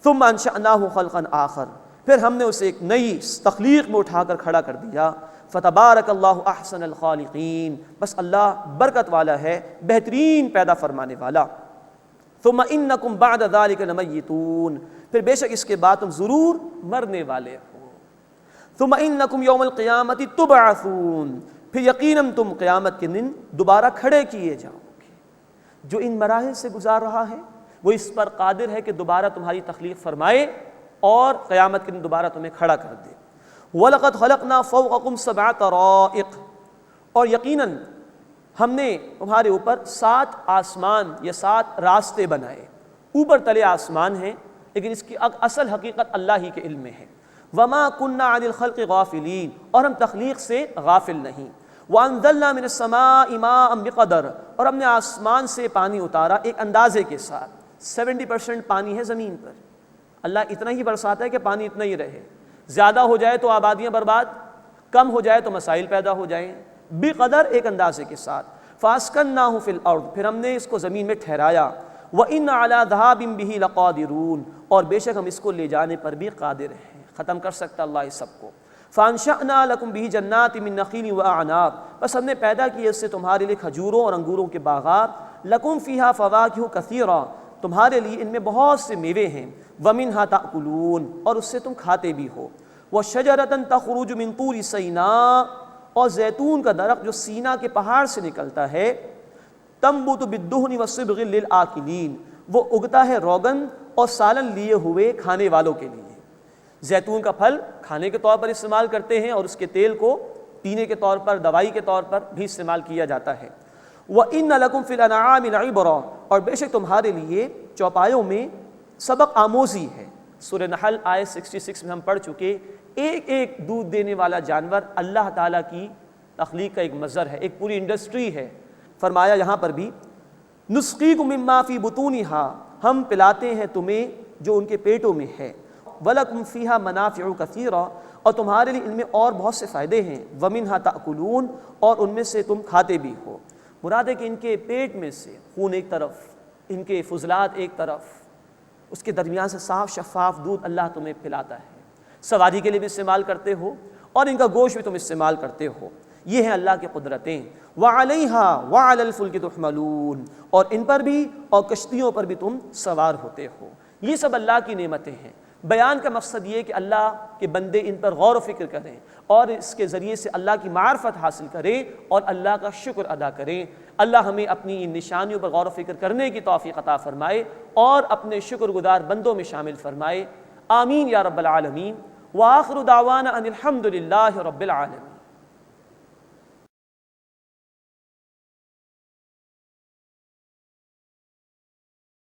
ثم انشأناہ خلقا آخر پھر ہم نے اسے ایک نئی تخلیق میں اٹھا کر کھڑا کر دیا، فتبارک اللہ احسن الخالقین بس اللہ برکت والا ہے بہترین پیدا فرمانے والا۔ ثم انکم بعد ذلک لمیتون پھر بے شک اس کے بعد تم ضرور مرنے والے ہو۔ ثم انکم یوم القیامت تبعثون پھر یقیناً تم قیامت کے دن دوبارہ کھڑے کیے جاؤ گے۔ جو ان مراحل سے گزار رہا ہے وہ اس پر قادر ہے کہ دوبارہ تمہاری تخلیق فرمائے اور قیامت کے دن دوبارہ تمہیں کھڑا کر دے۔ وَلَقَدْ خَلَقْنَا فَوْقَكُمْ سَبْعَ طَرَائِقَ اور یقیناً ہم نے تمہارے اوپر 7 آسمان یا 7 راستے بنائے، اوپر تلے آسمان ہیں لیکن اس کی اصل حقیقت اللہ ہی کے علم میں ہے۔ وَمَا كُنَّا عَنِ الْخَلْقِ غَافِلِينَ اور ہم تخلیق سے غافل نہیں۔ وَأَنزَلْنَا مِنَ السَّمَاءِ مَاءً بِقَدَرٍ اور ہم نے آسمان سے پانی اتارا ایک اندازے کے ساتھ، 70% پانی ہے زمین پر، اللہ اتنا ہی برساتا ہے کہ پانی اتنا ہی رہے، زیادہ ہو جائے تو آبادیاں برباد، کم ہو جائے تو مسائل پیدا ہو جائیں، بقدر ایک اندازے کے ساتھ۔ فَأَسْكَنَّاهُ فِي الْأَرْضِ پھر ہم نے اس کو زمین میں ٹھہرایا۔ وَإِنَّ عَلَىٰ ذَهَابٍ بِهِ لَقَادِرُونَ اور بے شک ہم اس کو لے جانے پر بھی قادر ہیں، ختم کر سکتا اللہ اس سب کو۔ فَأَنشَأْنَا لَكُمْ بِهِ جَنَّاتٍ مِّن نَخِيلٍ وَأَعْنَابٍ بس ہم نے پیدا کیے اس سے تمہارے لیے کھجوروں اور انگوروں کے باغات۔ لَكُمْ فِيهَا فَوَاكِهُ كَثِيرًا تمہارے لیے ان میں بہت سے میوے ہیں۔ وَمِنْهَا تَأْكُلُونَ اور اس سے تم کھاتے بھی ہو۔ وَشَجَرَةً تَخْرُجُ مِن طُورِ سِينَاءَ اور زیتون کا درخت جو سینا کے پہاڑ سے نکلتا ہے۔ تَنبُتُ بِالدُّهْنِ وَالصِّبْغِ لِلْآكِلِينَ وہ اگتا ہے روغن اور سالن لیے ہوئے کھانے والوں کے لیے۔ زیتون کا پھل کھانے کے طور پر استعمال کرتے ہیں اور اس کے تیل کو پینے کے طور پر، دوائی کے طور پر بھی استعمال کیا جاتا ہے۔ وَإِنَّ لَكُمْ فِي الْأَنْعَامِ لَعِبْرَةً اور بے شک تمہارے لیے چوپایوں میں سبق آموزی ہے۔ سورہ نحل آیت 66 میں ہم پڑھ چکے، ایک ایک دودھ دینے والا جانور اللہ تعالیٰ کی تخلیق کا ایک مظہر ہے، ایک پوری انڈسٹری ہے۔ فرمایا یہاں پر بھی نُسْقِيكُم مِّمَّا فِي بُطُونِهَا ہم پلاتے ہیں تمہیں جو ان کے پیٹوں میں ہے۔ وَلَكُمْ فِيهَا مَنَافِعُ كَثِيرًا اور تمہارے لیے ان میں اور بہت سے فائدے ہیں۔ وَمِنْهَا تَأْكُلُونَ اور ان میں سے تم کھاتے بھی ہو۔ مراد ہے کہ ان کے پیٹ میں سے خون ایک طرف، ان کے فضلات ایک طرف، اس کے درمیان سے صاف شفاف دودھ اللہ تمہیں پلاتا ہے، سواری کے لیے بھی استعمال کرتے ہو اور ان کا گوشت بھی تم استعمال کرتے ہو۔ یہ ہیں اللہ کی قدرتیں۔ وَعَلَيْهَا وَعَلَى الْفُلْكِ تُحْمَلُونَ اور ان پر بھی اور کشتیوں پر بھی تم سوار ہوتے ہو۔ یہ سب اللہ کی نعمتیں ہیں۔ بیان کا مقصد یہ کہ اللہ کے بندے ان پر غور و فکر کریں اور اس کے ذریعے سے اللہ کی معرفت حاصل کریں اور اللہ کا شکر ادا کریں۔ اللہ ہمیں اپنی ان نشانیوں پر غور و فکر کرنے کی توفیق عطا فرمائے اور اپنے شکر گزار بندوں میں شامل فرمائے۔ آمین یا رب العالمین۔ وآخر دعوانا ان الحمد للہ رب العالمین۔